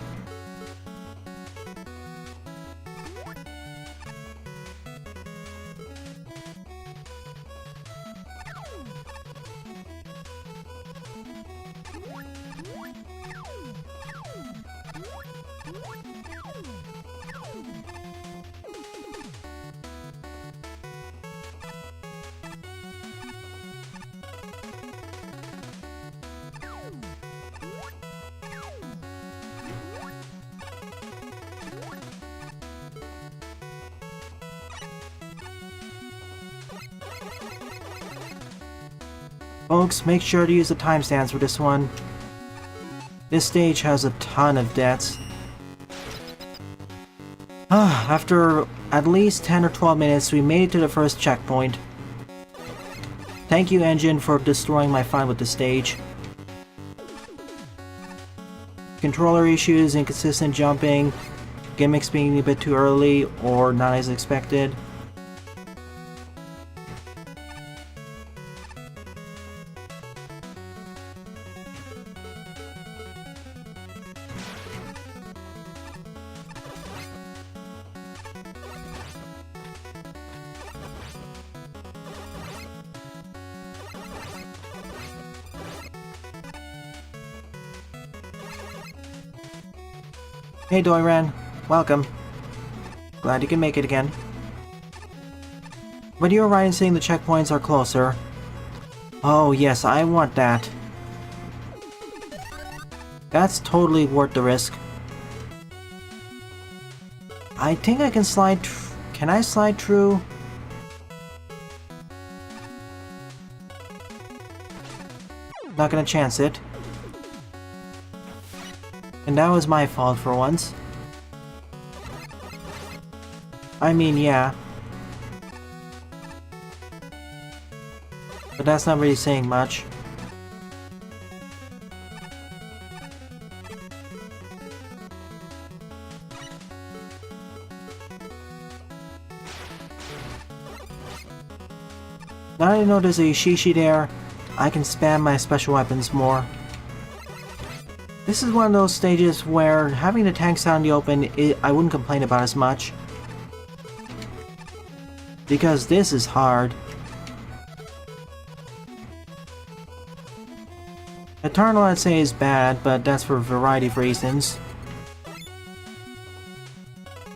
Speaker 1: Folks, make sure to use the timestamps for this one. This stage has a ton of deaths. After at least 10 or 12 minutes, we made it to the first checkpoint. Thank you, engine, for destroying my fun with the stage. Controller issues, inconsistent jumping, gimmicks being a bit too early or not as expected. Hey Doiran, welcome. Glad you can make it again. But you're right in saying the checkpoints are closer. Oh yes, I want that. That's totally worth the risk. I think I can slide can I slide through? Not gonna chance it. And that was my fault for once. I mean, yeah. But that's not really saying much. Now that I know there's a Shishi there, I can spam my special weapons more. This is one of those stages where having the tanks out in the open, I wouldn't complain about as much. Because this is hard. Eternal I'd say is bad, but that's for a variety of reasons.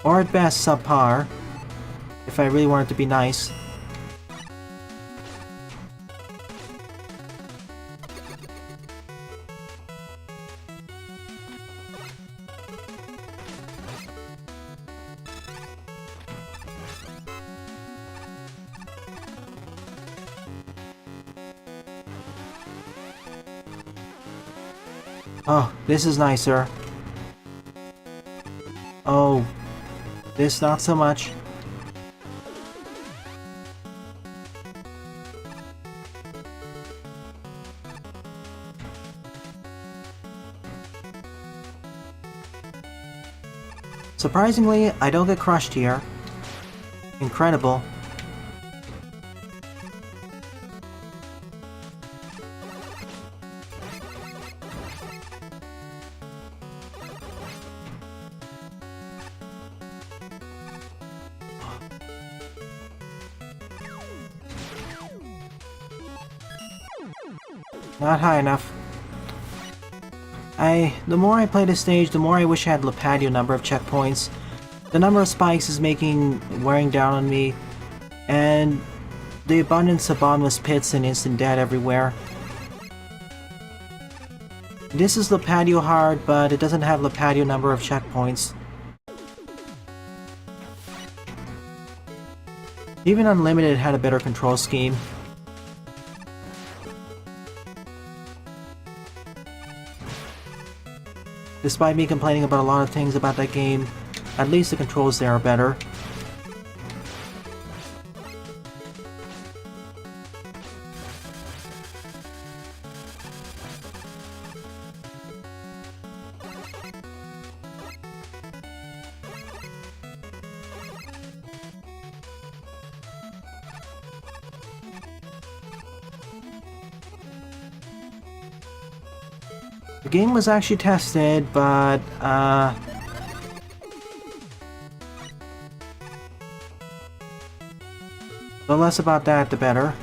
Speaker 1: Or at best subpar, if I really wanted to be nice. Oh, this is nicer. Oh, this not so much. Surprisingly, I don't get crushed here. Incredible. Not high enough. The more I play this stage, the more I wish I had the patio number of checkpoints. The number of spikes is wearing down on me, and the abundance of bottomless pits and instant death everywhere. This is the patio hard, but it doesn't have the patio number of checkpoints. Even Unlimited had a better control scheme. Despite me complaining about a lot of things about that game, at least the controls there are better. The game was actually tested, but, the less about that, the better.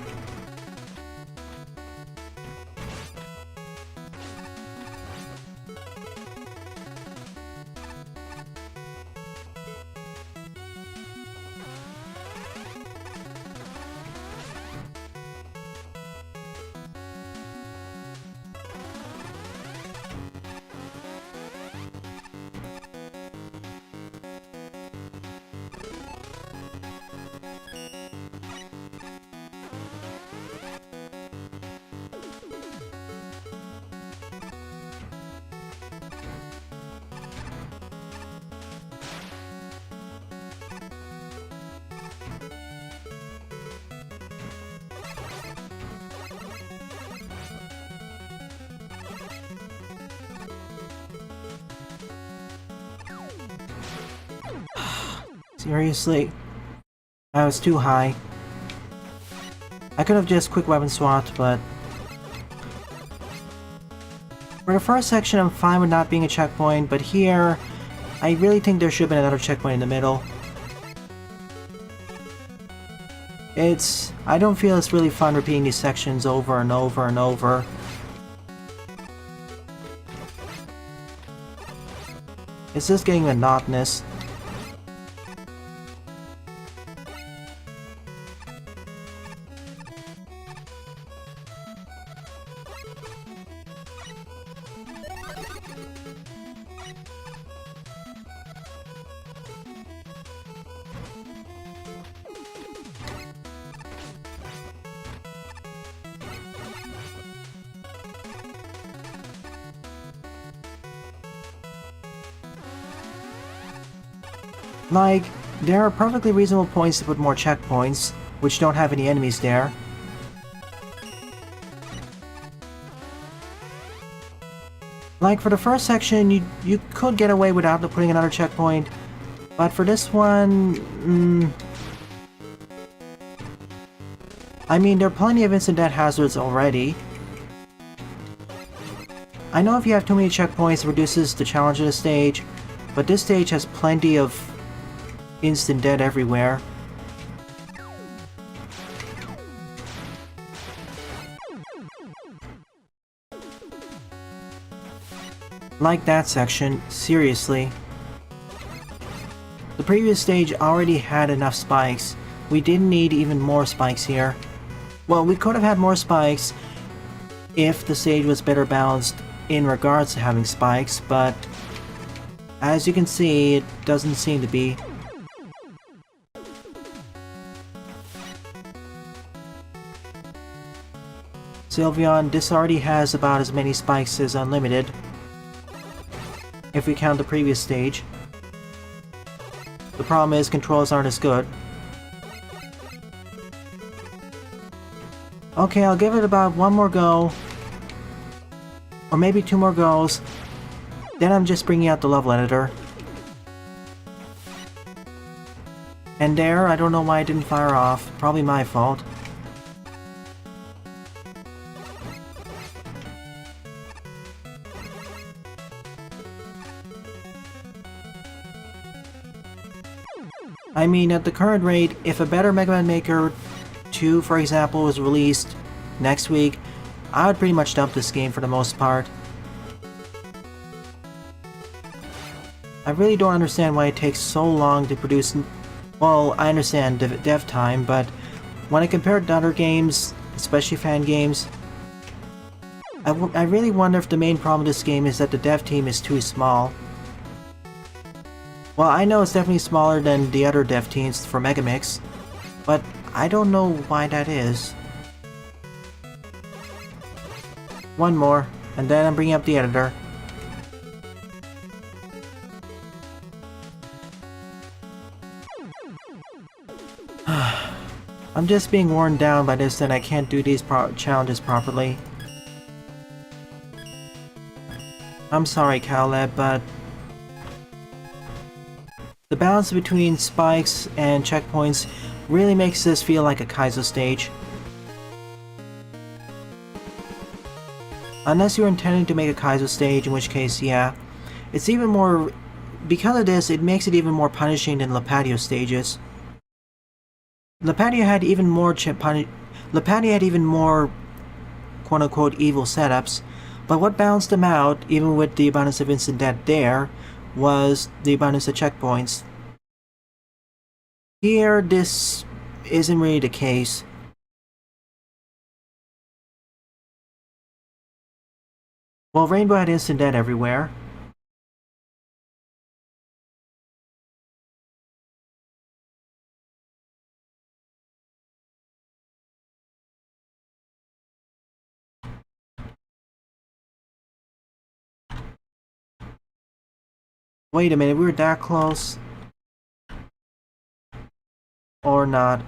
Speaker 1: Seriously? I was too high. I could have just quick weapon swapped, but... For the first section, I'm fine with not being a checkpoint, but here, I really think there should have been another checkpoint in the middle. I don't feel it's really fun repeating these sections over and over and over. It's just getting monotonous. Like, there are perfectly reasonable points to put more checkpoints, which don't have any enemies there. Like, for the first section, you could get away without putting another checkpoint, but for this one... I mean, there are plenty of instant death hazards already. I know if you have too many checkpoints, it reduces the challenge of the stage, but this stage has plenty of instant death everywhere. Like that section, seriously. The previous stage already had enough spikes. We didn't need even more spikes here. Well, we could have had more spikes if the stage was better balanced in regards to having spikes, but as you can see, it doesn't seem to be. Sylveon, this already has about as many spikes as Unlimited. if we count the previous stage. The problem is controls aren't as good. Okay, I'll give it about one more go. Or maybe 2 more goes. Then I'm just bringing out the level editor. And there, I don't know why it didn't fire off. Probably my fault. I mean, at the current rate, if a better Mega Man Maker 2, for example, was released next week, I would pretty much dump this game for the most part. I really don't understand why it takes so long to produce. Well, I understand dev time, but when I compare it to other games, especially fan games, I really wonder if the main problem with this game is that the dev team is too small. Well, I know it's definitely smaller than the other dev teams for Megamix, but I don't know why that is. One more, and then I'm bringing up the editor. I'm just being worn down by this and I can't do these challenges properly. I'm sorry, Caleb, but the balance between spikes and checkpoints really makes this feel like a Kaizo stage. Unless you're intending to make a Kaizo stage, in which case, yeah. It's even more... Because of this, it makes it even more punishing than Lapatio stages. Lapatio had even more quote-unquote evil setups, but what balanced them out, even with the abundance of instant death there, was the abundance of checkpoints. Here, this isn't really the case. Well, Rainbow had instant death everywhere. Wait a minute, we were that close? Or not?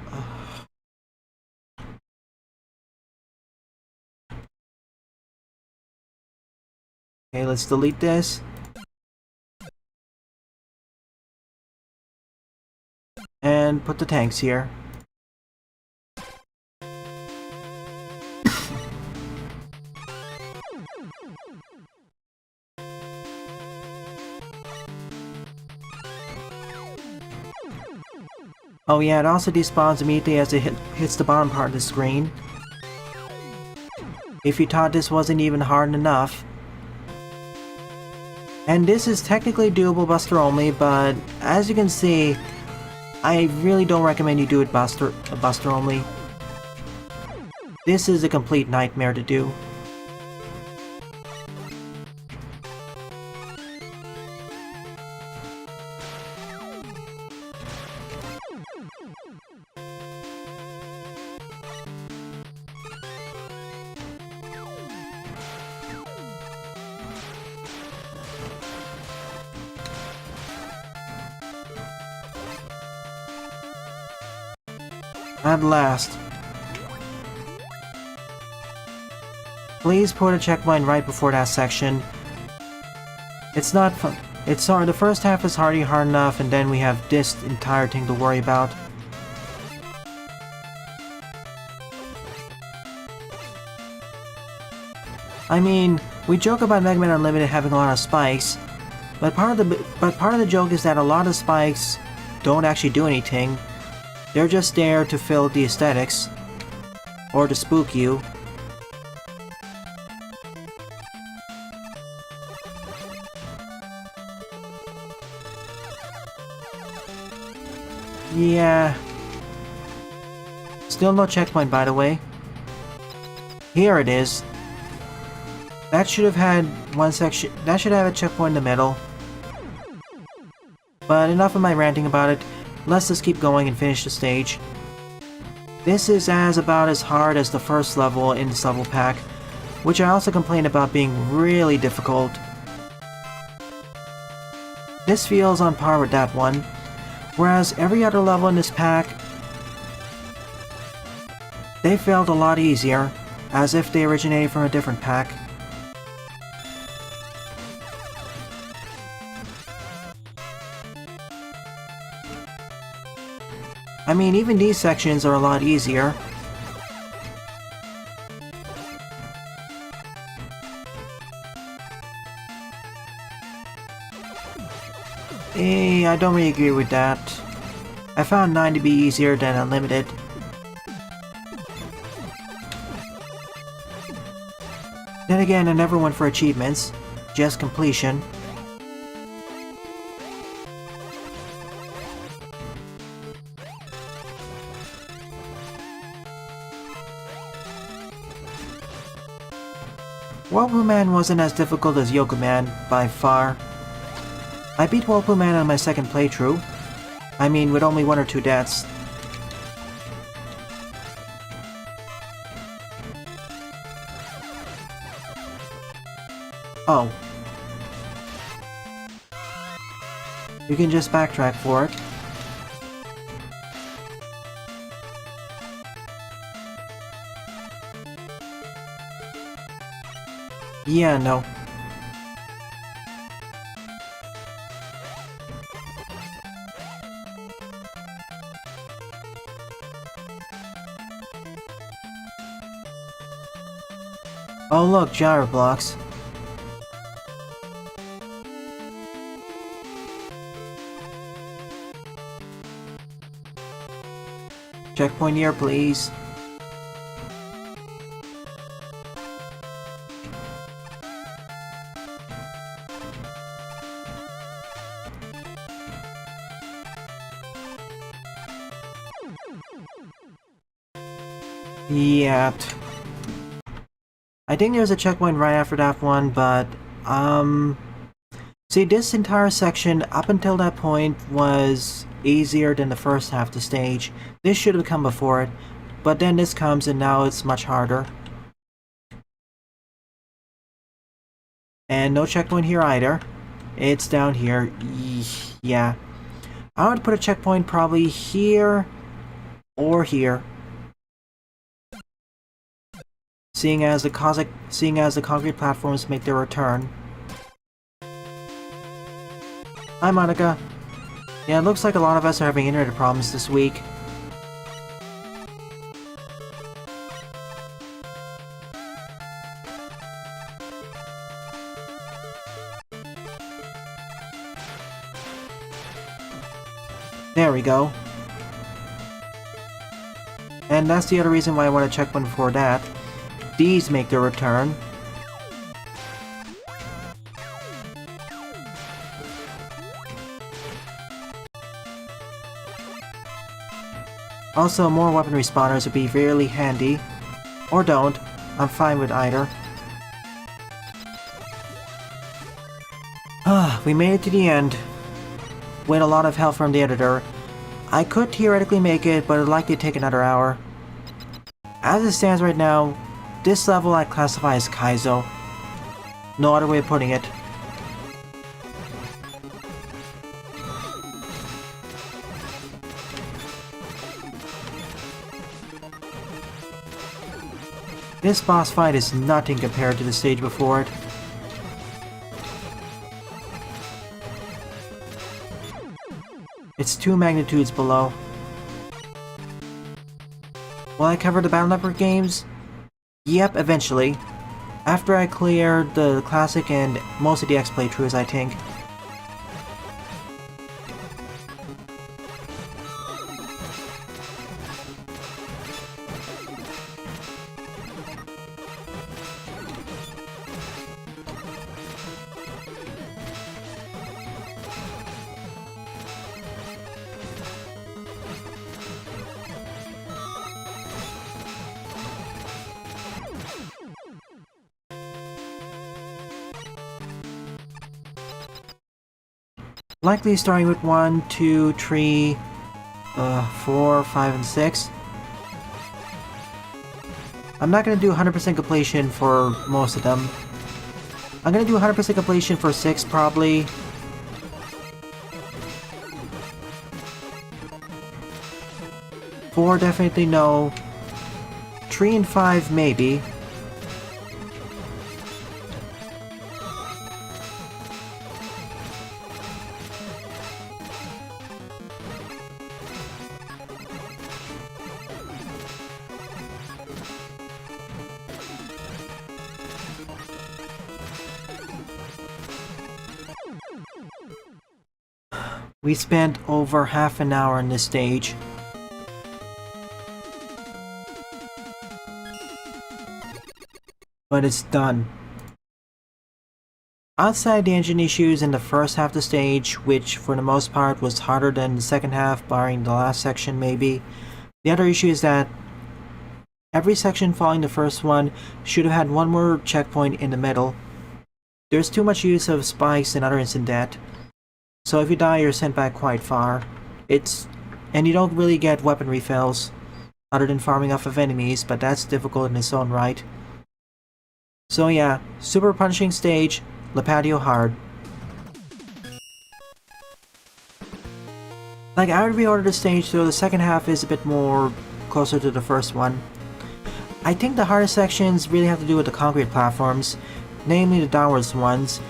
Speaker 1: Okay, let's delete this. And put the tanks here. Oh yeah, it also despawns immediately as it hits the bottom part of the screen. If you thought this wasn't even hard enough. And this is technically doable Buster only, but as you can see, I really don't recommend you do it Buster only. This is a complete nightmare to do. At last. Please put a checkpoint right before that section. It's not fun. It's sorry, the first half is hard enough, and then we have this entire thing to worry about. I mean, we joke about Mega Man Unlimited having a lot of spikes, but part of the joke is that a lot of spikes don't actually do anything. They're just there to fill the aesthetics, or to spook you. Yeah. Still no checkpoint, by the way. Here it is. That should have had one section. That should have a checkpoint in the middle. But enough of my ranting about it. Let's just keep going and finish the stage. This is about as hard as the first level in this level pack, which I also complained about being really difficult. This feels on par with that one, whereas every other level in this pack, they felt a lot easier, as if they originated from a different pack. I mean, even these sections are a lot easier. I don't really agree with that. I found 9 to be easier than Unlimited. Then again, I never went for achievements, just completion. Whirlpool Man wasn't as difficult as Yoku Man, by far. I beat Whirlpool Man on my second playthrough. I mean, with only 1 or 2 deaths. Oh. You can just backtrack for it. Yeah, no. Oh look, gyro blocks. Checkpoint here, please. Yeah. I think there's a checkpoint right after that one, but, see, this entire section, up until that point, was easier than the first half of the stage. This should have come before it, but then this comes and now it's much harder. And no checkpoint here either. It's down here. Yeah. I would put a checkpoint probably here or here. Seeing as the concrete platforms make their return. Hi, Monica. Yeah, it looks like a lot of us are having internet problems this week. There we go. And that's the other reason why I want to check one before that. These make their return. Also, more weapon respawners would be really handy. Or don't. I'm fine with either. We made it to the end. With a lot of help from the editor. I could theoretically make it, but it'd likely take another hour. As it stands right now, this level I classify as Kaizo. No other way of putting it. This boss fight is nothing compared to the stage before it. It's 2 magnitudes below. Will I cover the Battle Network games? Yep, eventually. After I clear the Classic and most of the X playthroughs, I think. Likely starting with 1, 2, 3, 4, 5, and 6. I'm not gonna do 100% completion for most of them. I'm gonna do 100% completion for 6 probably. 4 definitely no. 3 and 5 maybe. We spent over half an hour on this stage. But it's done. Outside the engine issues in the first half of the stage, which for the most part was harder than the second half, barring the last section maybe, the other issue is that every section following the first one should have had one more checkpoint in the middle. There's too much use of spikes and other instant death, so if you die you're sent back quite far. And you don't really get weapon refills, other than farming off of enemies, but that's difficult in its own right. So yeah, super punishing stage, Le Patio hard. Like, I would reorder the stage so the second half is a bit more closer to the first one. I think the hardest sections really have to do with the concrete platforms, namely the downwards ones,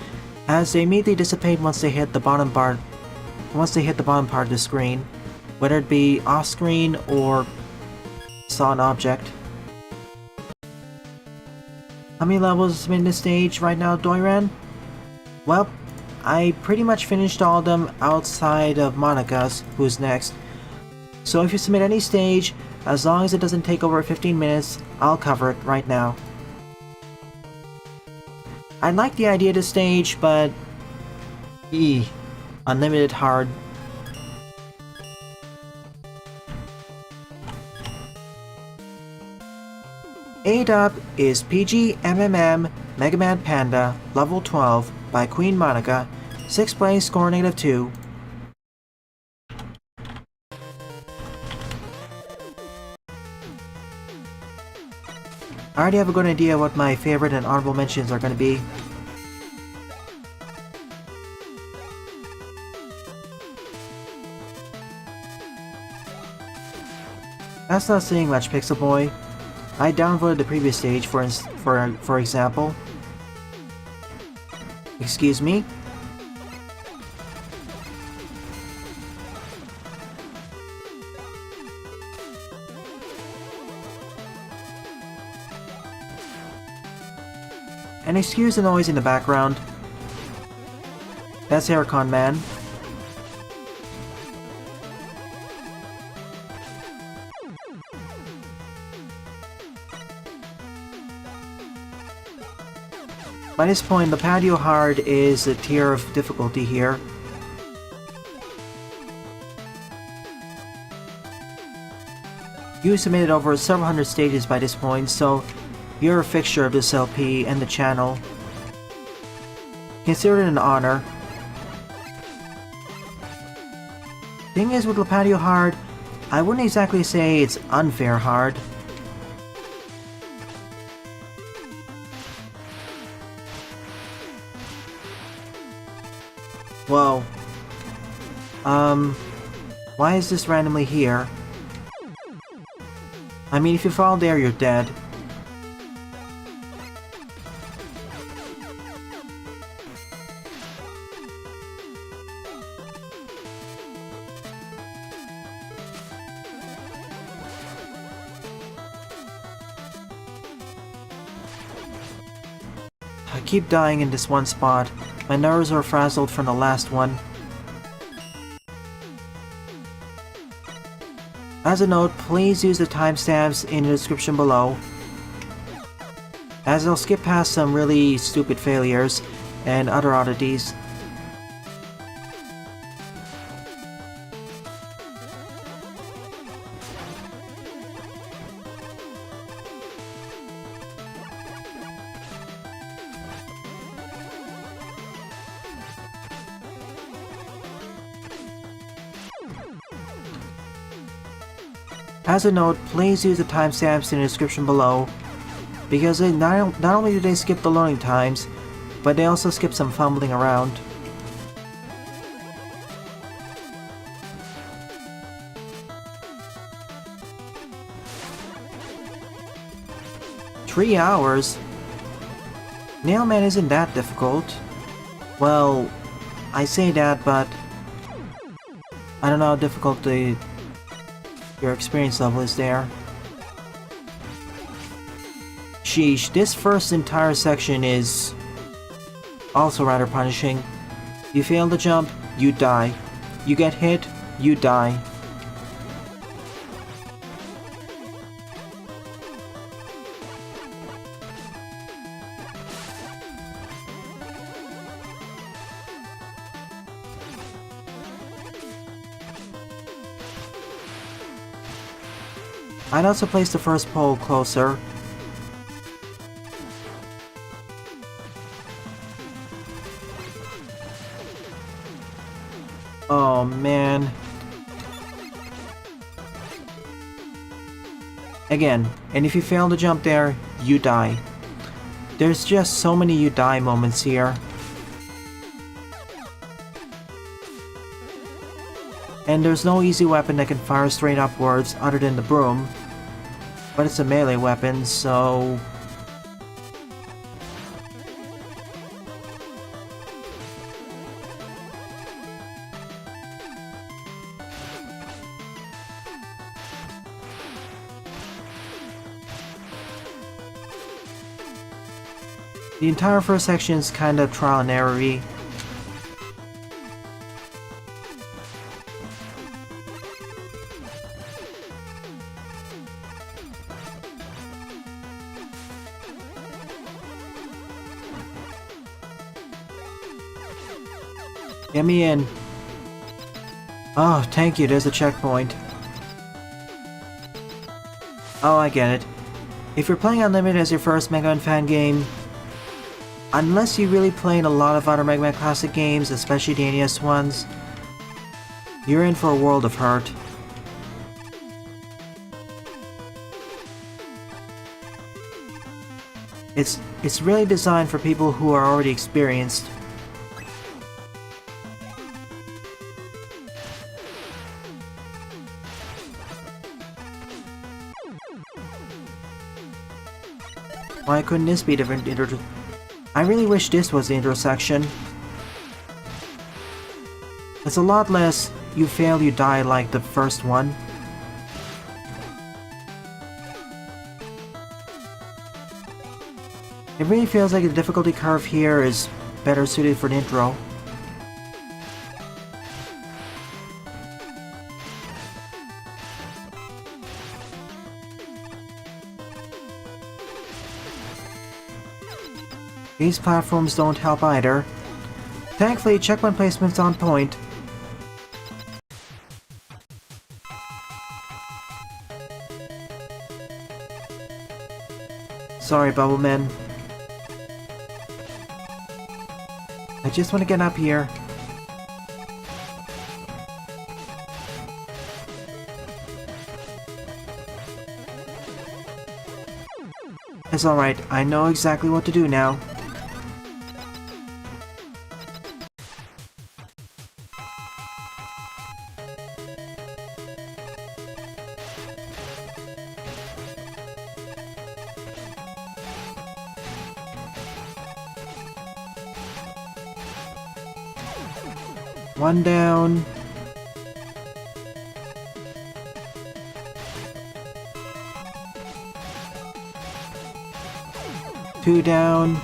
Speaker 1: as they immediately dissipate once they hit the bottom part of the screen, whether it be off screen or saw an object. How many levels in this stage right now, Doiran? Well, I pretty much finished all of them outside of Monica's, who's next. So if you submit any stage, as long as it doesn't take over 15 minutes, I'll cover it right now. I like the idea of the stage, but... unlimited hard. Eight up is PG MMM Mega Man Panda Level 12 by Queen Monica, 6th place, score -2. I already have a good idea what my favorite and honorable mentions are going to be. That's not saying much, Pixel Boy. I downvoted the previous stage, for example. Excuse me? And excuse the noise in the background. That's Aircon Man. By this point, the patio hard is a tier of difficulty here. You submitted over several hundred stages by this point, so you're a fixture of this LP and the channel. Consider it an honor. Thing is, with Le Patio hard, I wouldn't exactly say it's unfair hard. Whoa. Why is this randomly here? I mean, if you fall there, you're dead. I keep dying in this one spot. My nerves are frazzled from the last one. As a note, please use the timestamps in the description below, as I'll skip past some really stupid failures and other oddities. As a note, please use the timestamps in the description below, because not only do they skip the loading times, but they also skip some fumbling around. 3 hours? Nailman isn't that difficult. Well, I say that, but I don't know how difficult your experience level is there. Sheesh, this first entire section is also rather punishing. You fail to jump, you die. You get hit, you die. I'd also place the first pole closer. Oh man. Again, and if you fail to jump there, you die. There's just so many you die moments here. And there's no easy weapon that can fire straight upwards other than the broom. But it's a melee weapon, so... The entire first section is kind of trial and error-y. Get me in. Oh, thank you, there's a checkpoint. Oh, I get it. If you're playing Unlimited as your first Mega Man fan game, unless you really played a lot of other Mega Man Classic games, especially the NES ones, you're in for a world of hurt. It's really designed for people who are already experienced. Why couldn't this be different? I really wish this was the intersection. It's a lot less you fail, you die like the first one. It really feels like the difficulty curve here is better suited for the intro. These platforms don't help either. Thankfully, checkpoint placement's on point. Sorry, Bubbleman. I just want to get up here. It's alright, I know exactly what to do now. One down. Two down.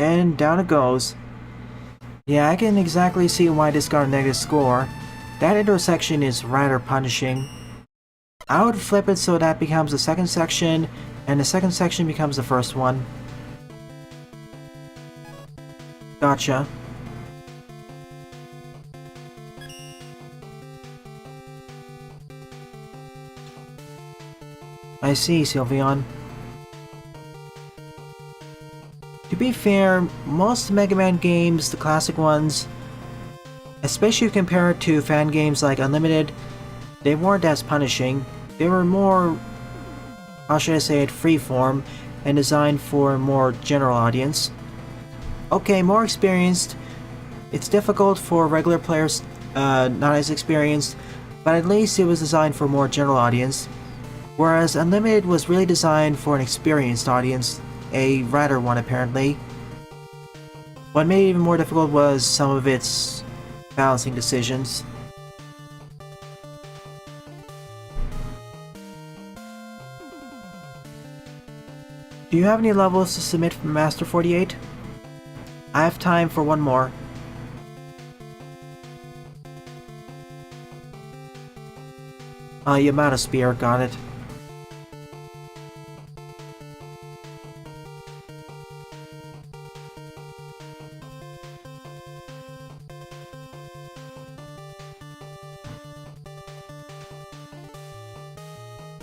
Speaker 1: And down it goes. Yeah, I can exactly see why this got a negative score. That intersection is rather punishing. I would flip it so that becomes the second section, and the second section becomes the first one. Gotcha. I see, Sylveon. To be fair, most Mega Man games, the classic ones, especially compared to fan games like Unlimited, they weren't as punishing. They were more, how should I say it, freeform and designed for a more general audience. Okay, more experienced. It's difficult for regular players not as experienced, but at least it was designed for a more general audience. Whereas Unlimited was really designed for an experienced audience, a rather one apparently. What made it even more difficult was some of its balancing decisions. Do you have any levels to submit from Master 48? I have time for one more. Yamada Spear, got it.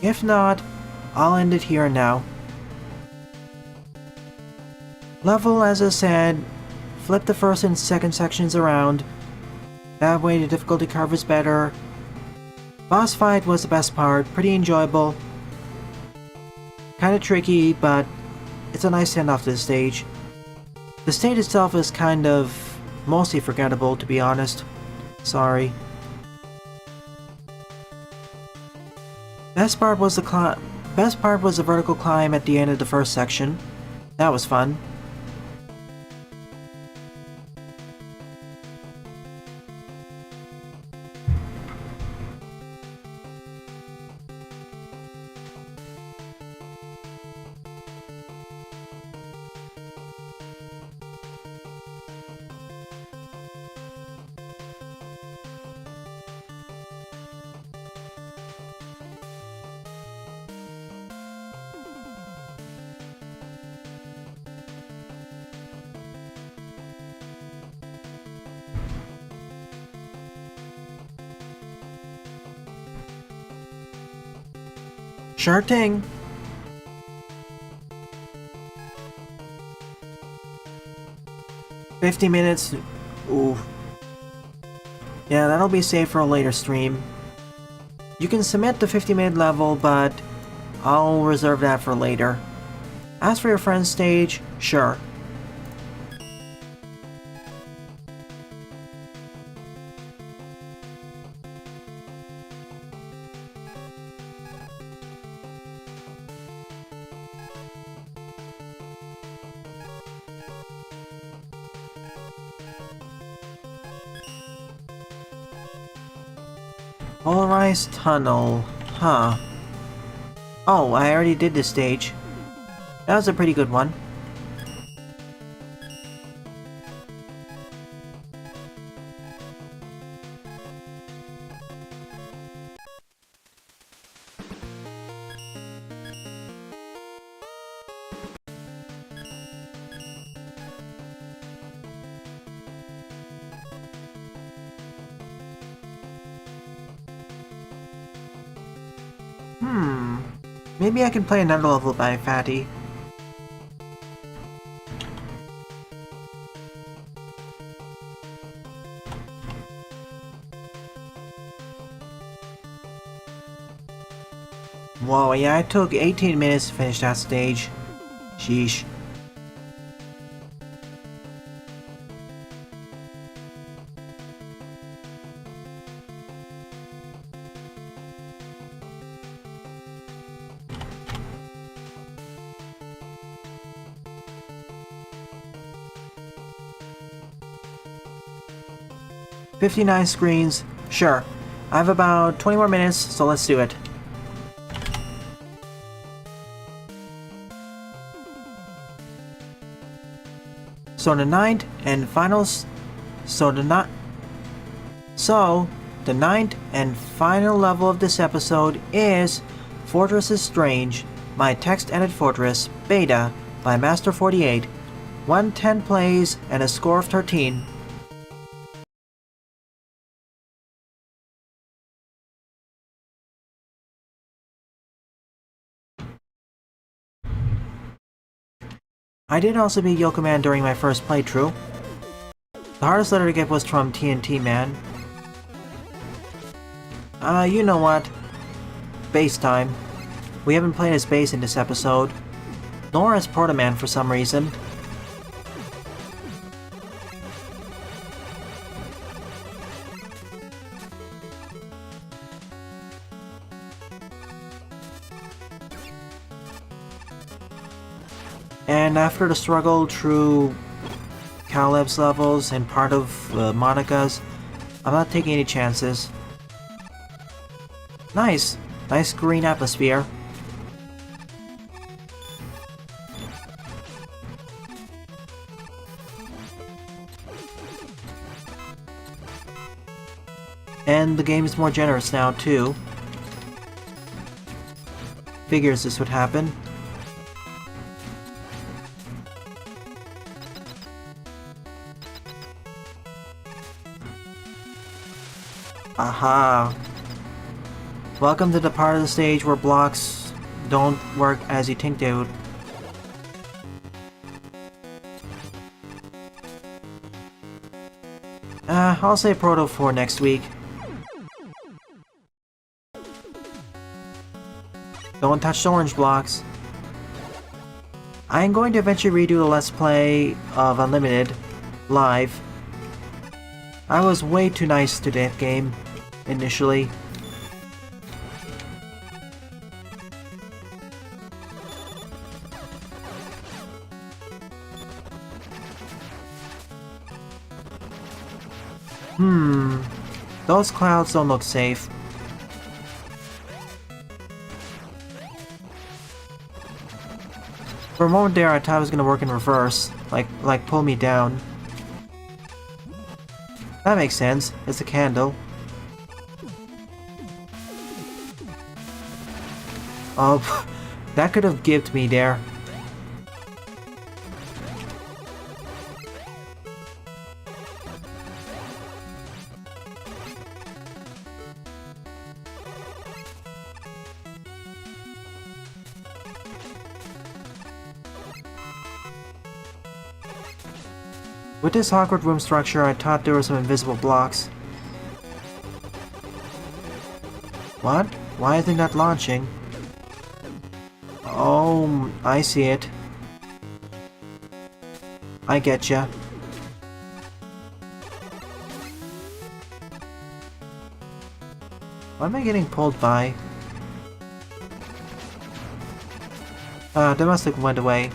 Speaker 1: If not, I'll end it here and now. Level, as I said, flip the first and second sections around. That way the difficulty curve is better. Boss fight was the best part, pretty enjoyable. Kinda tricky, but it's a nice end off to the stage. The stage itself is kind of mostly forgettable, to be honest. Sorry. Best part was the vertical climb at the end of the first section. That was fun. Sure thing. $50 minutes. Ooh. Yeah, that'll be saved for a later stream. You can submit the 50-minute level, but I'll reserve that for later. As for your friend's stage, sure. Polarized Tunnel, huh. Oh, I already did this stage. That was a pretty good one. Maybe I can play another level by Fatty. Whoa, yeah, it took 18 minutes to finish that stage. Sheesh. "59 screens, sure. I have about 20 more minutes, so let's do it." So the ninth and final level of this episode is Fortress is Strange, My text-edited fortress, Beta, by Master48, 110 plays and a score of 13. I did also beat Yoko Man during my first playthrough. The hardest letter to get was from TNT Man. You know what? Base time. We haven't played as base in this episode, nor as Proto Man for some reason. And after the struggle through Caleb's levels and part of Monica's, I'm not taking any chances. Nice! Nice green atmosphere. And the game is more generous now, too. Figures this would happen. Aha! Welcome to the part of the stage where blocks don't work as you think they would. I'll say Proto for next week. Don't touch the orange blocks. I'm going to eventually redo the Let's Play of Unlimited live. I was way too nice to that game initially. Those clouds don't look safe. For a moment there, I thought it was gonna work in reverse, like pull me down. That makes sense. It's a candle. Oh, that could have gipped me there. With this awkward room structure, I thought there were some invisible blocks. What? Why is it not launching? Oh, I see it. I getcha. What am I getting pulled by? That must have went away.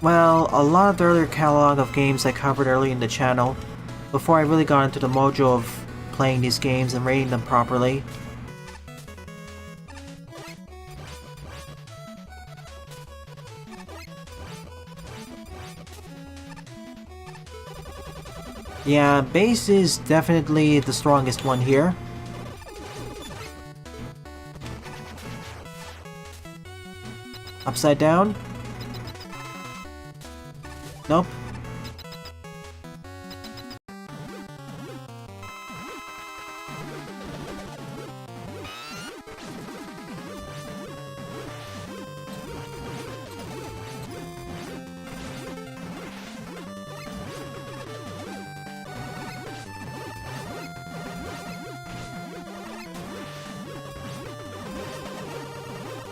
Speaker 1: Well, a lot of the earlier catalog of games I covered early in the channel, before I really got into the mojo of playing these games and rating them properly. Yeah, base is definitely the strongest one here. Upside down? Nope.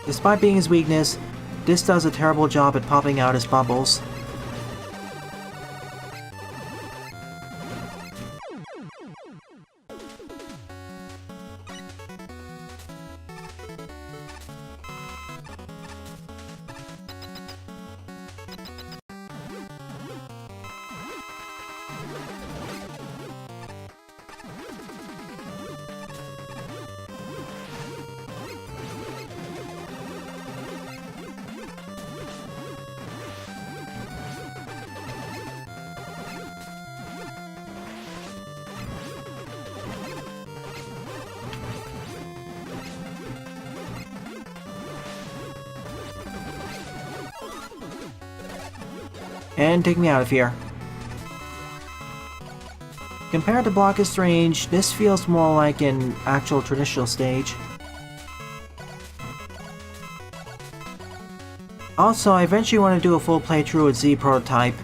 Speaker 1: Despite being his weakness, this does a terrible job at popping out his bubbles. And take me out of here. Compared to Block is Strange, this feels more like an actual traditional stage. Also, I eventually want to do a full playthrough with Z Prototype.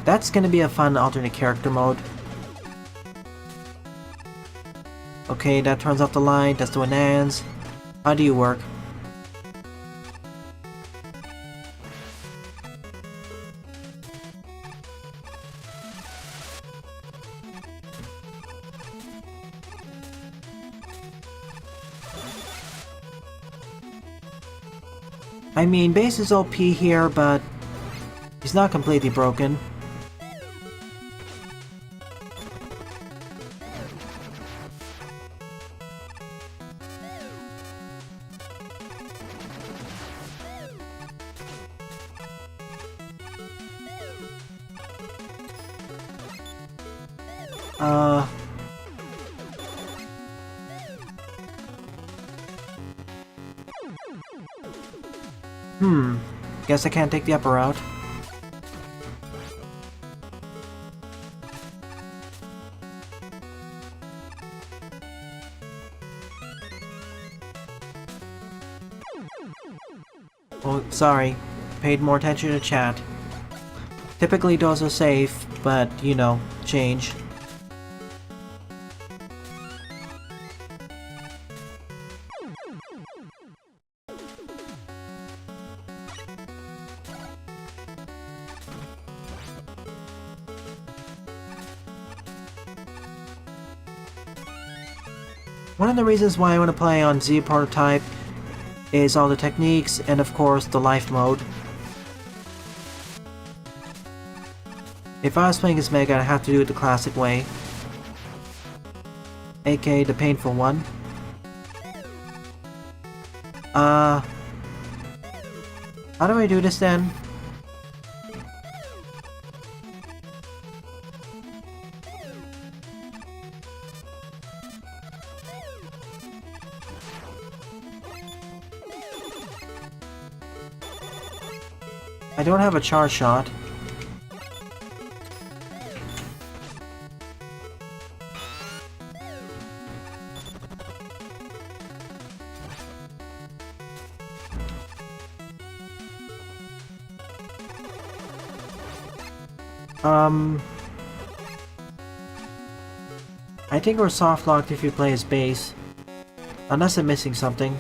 Speaker 1: That's gonna be a fun alternate character mode. Okay, that turns off the light, that's doing hands. How do you work? I mean, Base is OP here, but he's not completely broken. Guess I can't take the upper route. Oh, sorry. Paid more attention to chat. Typically those are safe, but, you know, change. One of the reasons why I want to play on Z Prototype is all the techniques and of course the life mode. If I was playing as Mega, I'd have to do it the classic way, aka the painful one. How do I do this then? I don't have a charge shot. I think we're soft locked if you play as base. Unless I'm missing something.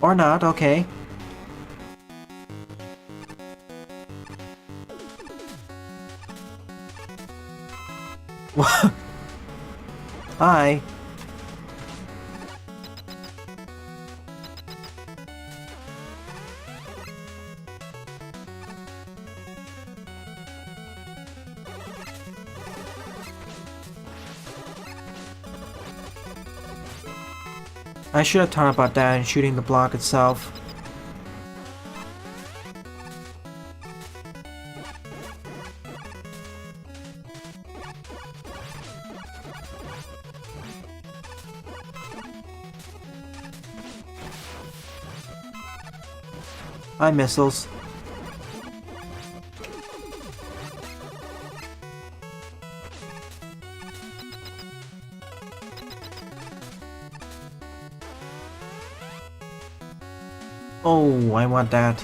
Speaker 1: Or not, okay. Hi. I should have thought about that and shooting the block itself. Hi, missiles. Oh, I want that.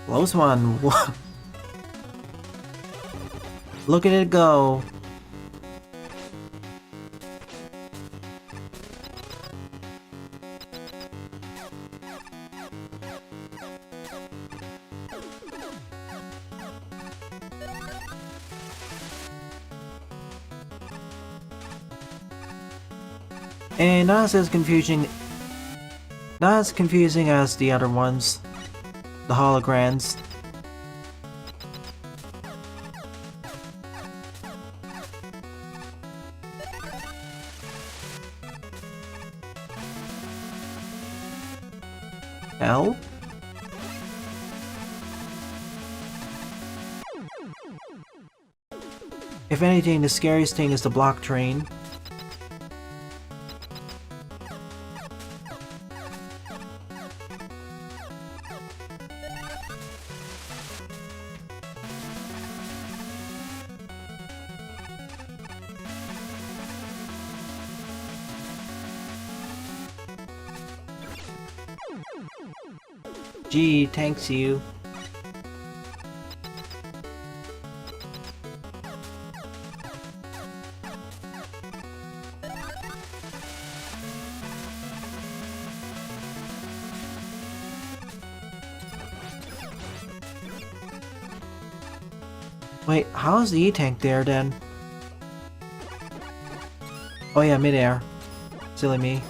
Speaker 1: Close one. Look at it go. And not as confusing as the other ones. The holograms. L? If anything, the scariest thing is the block train. Gee, thanks you. Wait, how's the E-Tank there then? Oh yeah, midair. Silly me.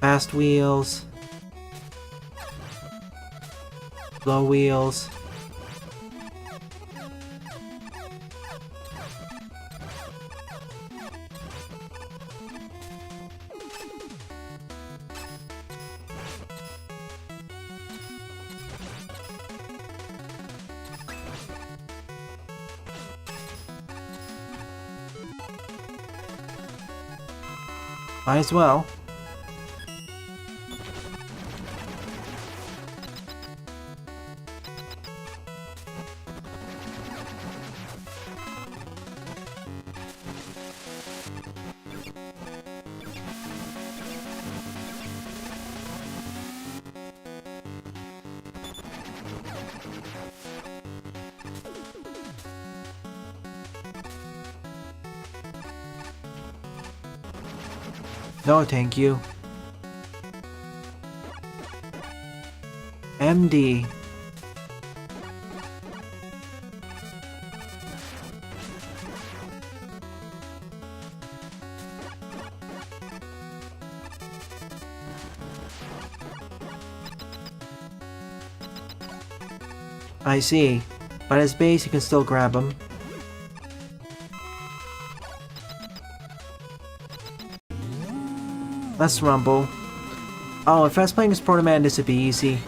Speaker 1: Fast wheels. Slow wheels. Might as well. No, thank you. MD. I see. But as base, you can still grab him. Let's rumble. Oh, if I was playing as Proto-Man, this would be easy.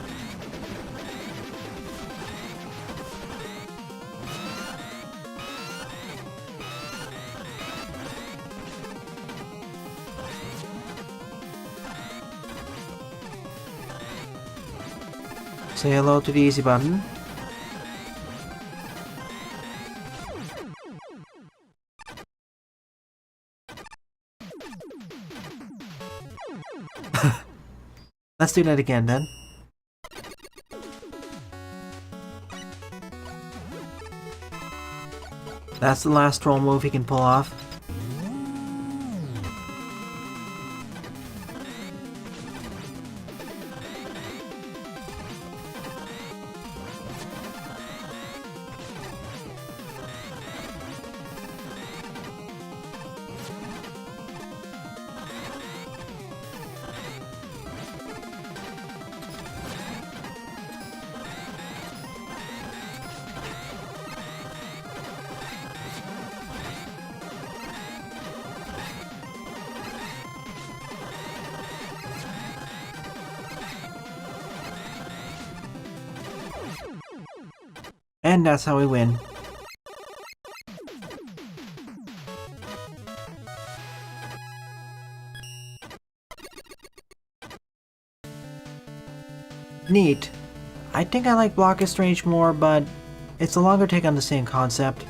Speaker 1: Say hello to the easy button. Let's do that again then. That's the last troll move he can pull off. And that's how we win. Neat. I think I like Block Strange more, but it's a longer take on the same concept.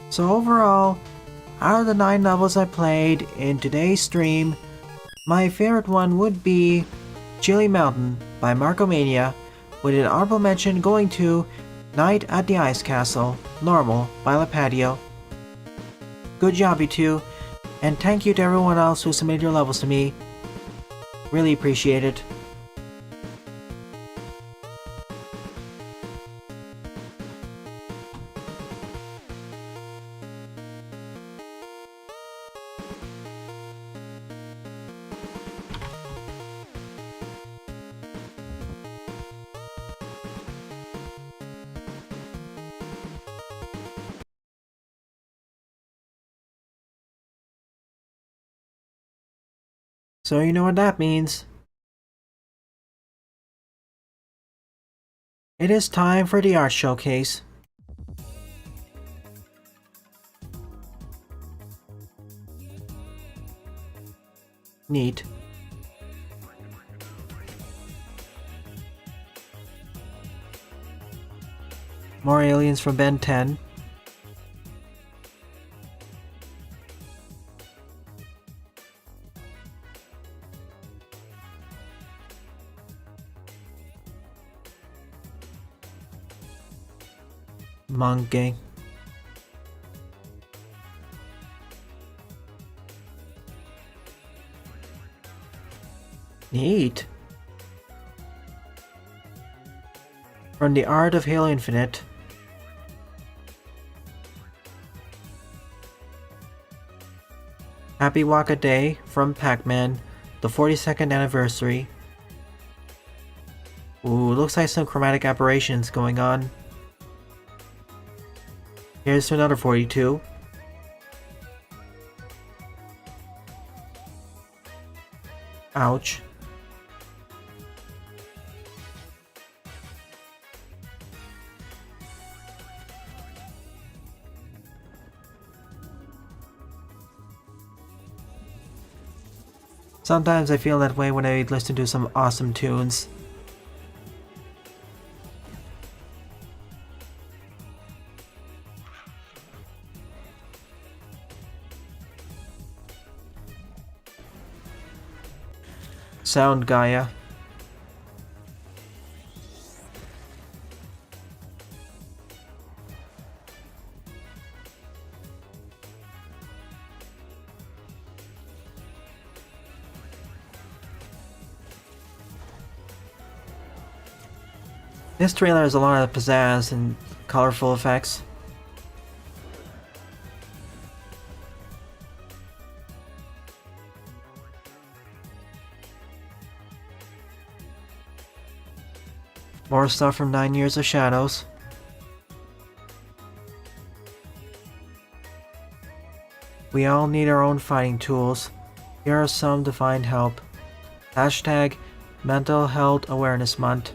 Speaker 1: So overall, out of the 9 levels I played in today's stream, my favorite one would be Chili Mountain by Marcomania, with an honorable mention going to Night at the Ice Castle, Normal by La Patio. Good job, you two, and thank you to everyone else who submitted your levels to me. Really appreciate it. So you know what that means. It is time for the art showcase. Neat. More aliens from Ben 10. Monkey. Neat. From the Art of Halo Infinite. Happy Waka Day from Pac-Man, the 42nd anniversary. Ooh, looks like some chromatic aberrations going on. Here's to another 42. Ouch. Sometimes I feel that way when I listen to some awesome tunes. Sound Gaia. This trailer has a lot of pizzazz and colorful effects. More stuff from 9 Years of Shadows. We all need our own fighting tools. Here are some to find help. Hashtag Mental Health Awareness Month.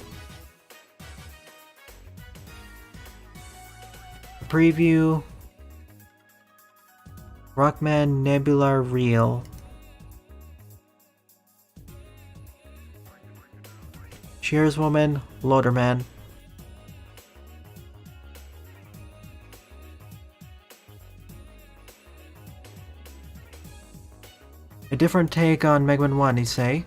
Speaker 1: Preview. Rockman Nebula Reel. Cheers Woman, Loaderman. A different take on Mega Man 1, you say?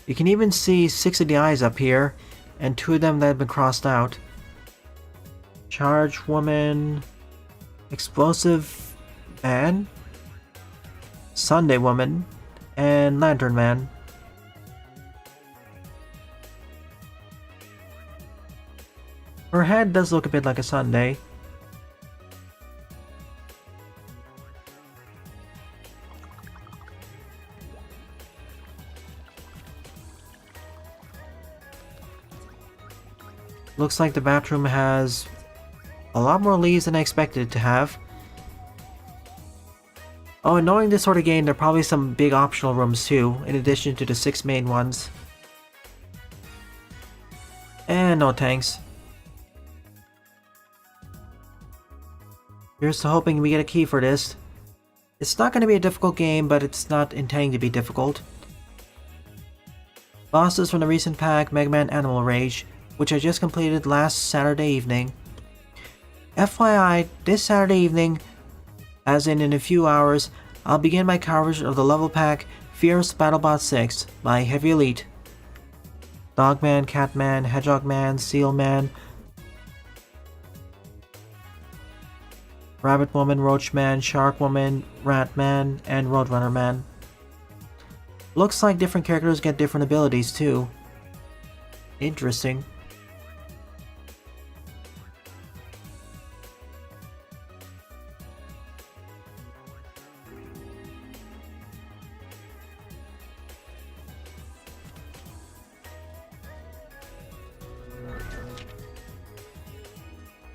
Speaker 1: You can even see 6 of the eyes up here, and 2 of them that have been crossed out. Charge Woman, Explosive Man, Sunday Woman, and Lantern Man. Her head does look a bit like a sundae. Looks like the bathroom has a lot more leaves than I expected it to have. Oh, and knowing this sort of game, there are probably some big optional rooms too, in addition to the 6 main ones. And no thanks. Here's to hoping we get a key for this. It's not going to be a difficult game, but it's not intending to be difficult. Bosses from the recent pack, Mega Man Animal Rage, which I just completed last Saturday evening. FYI, this Saturday evening, as in a few hours, I'll begin my coverage of the level pack Fierce BattleBot 6 by Heavy Elite. Dogman, Catman, Hedgehogman, Sealman, Rabbit Woman, Roachman, Shark Woman, Ratman, and Roadrunner Man. Looks like different characters get different abilities too. Interesting.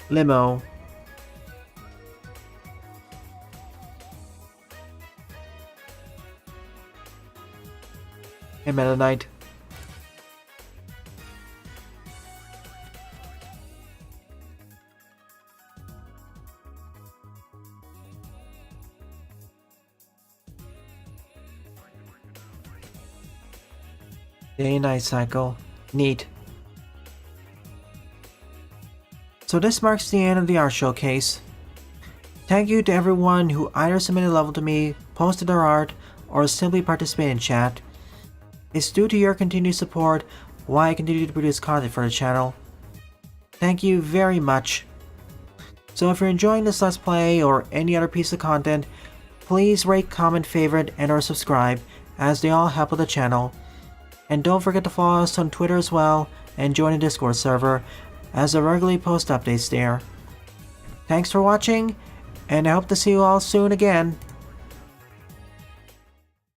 Speaker 1: Limo. Hey, Meta Knight. Day-night cycle. Neat. So this marks the end of the art showcase. Thank you to everyone who either submitted a level to me, posted their art, or simply participated in chat. It's due to your continued support why I continue to produce content for the channel. Thank you very much. So if you're enjoying this Let's Play or any other piece of content, please rate, comment, favorite, and or subscribe, as they all help with the channel. And don't forget to follow us on Twitter as well, and join the Discord server, as I regularly post updates there. Thanks for watching, and I hope to see you all soon again.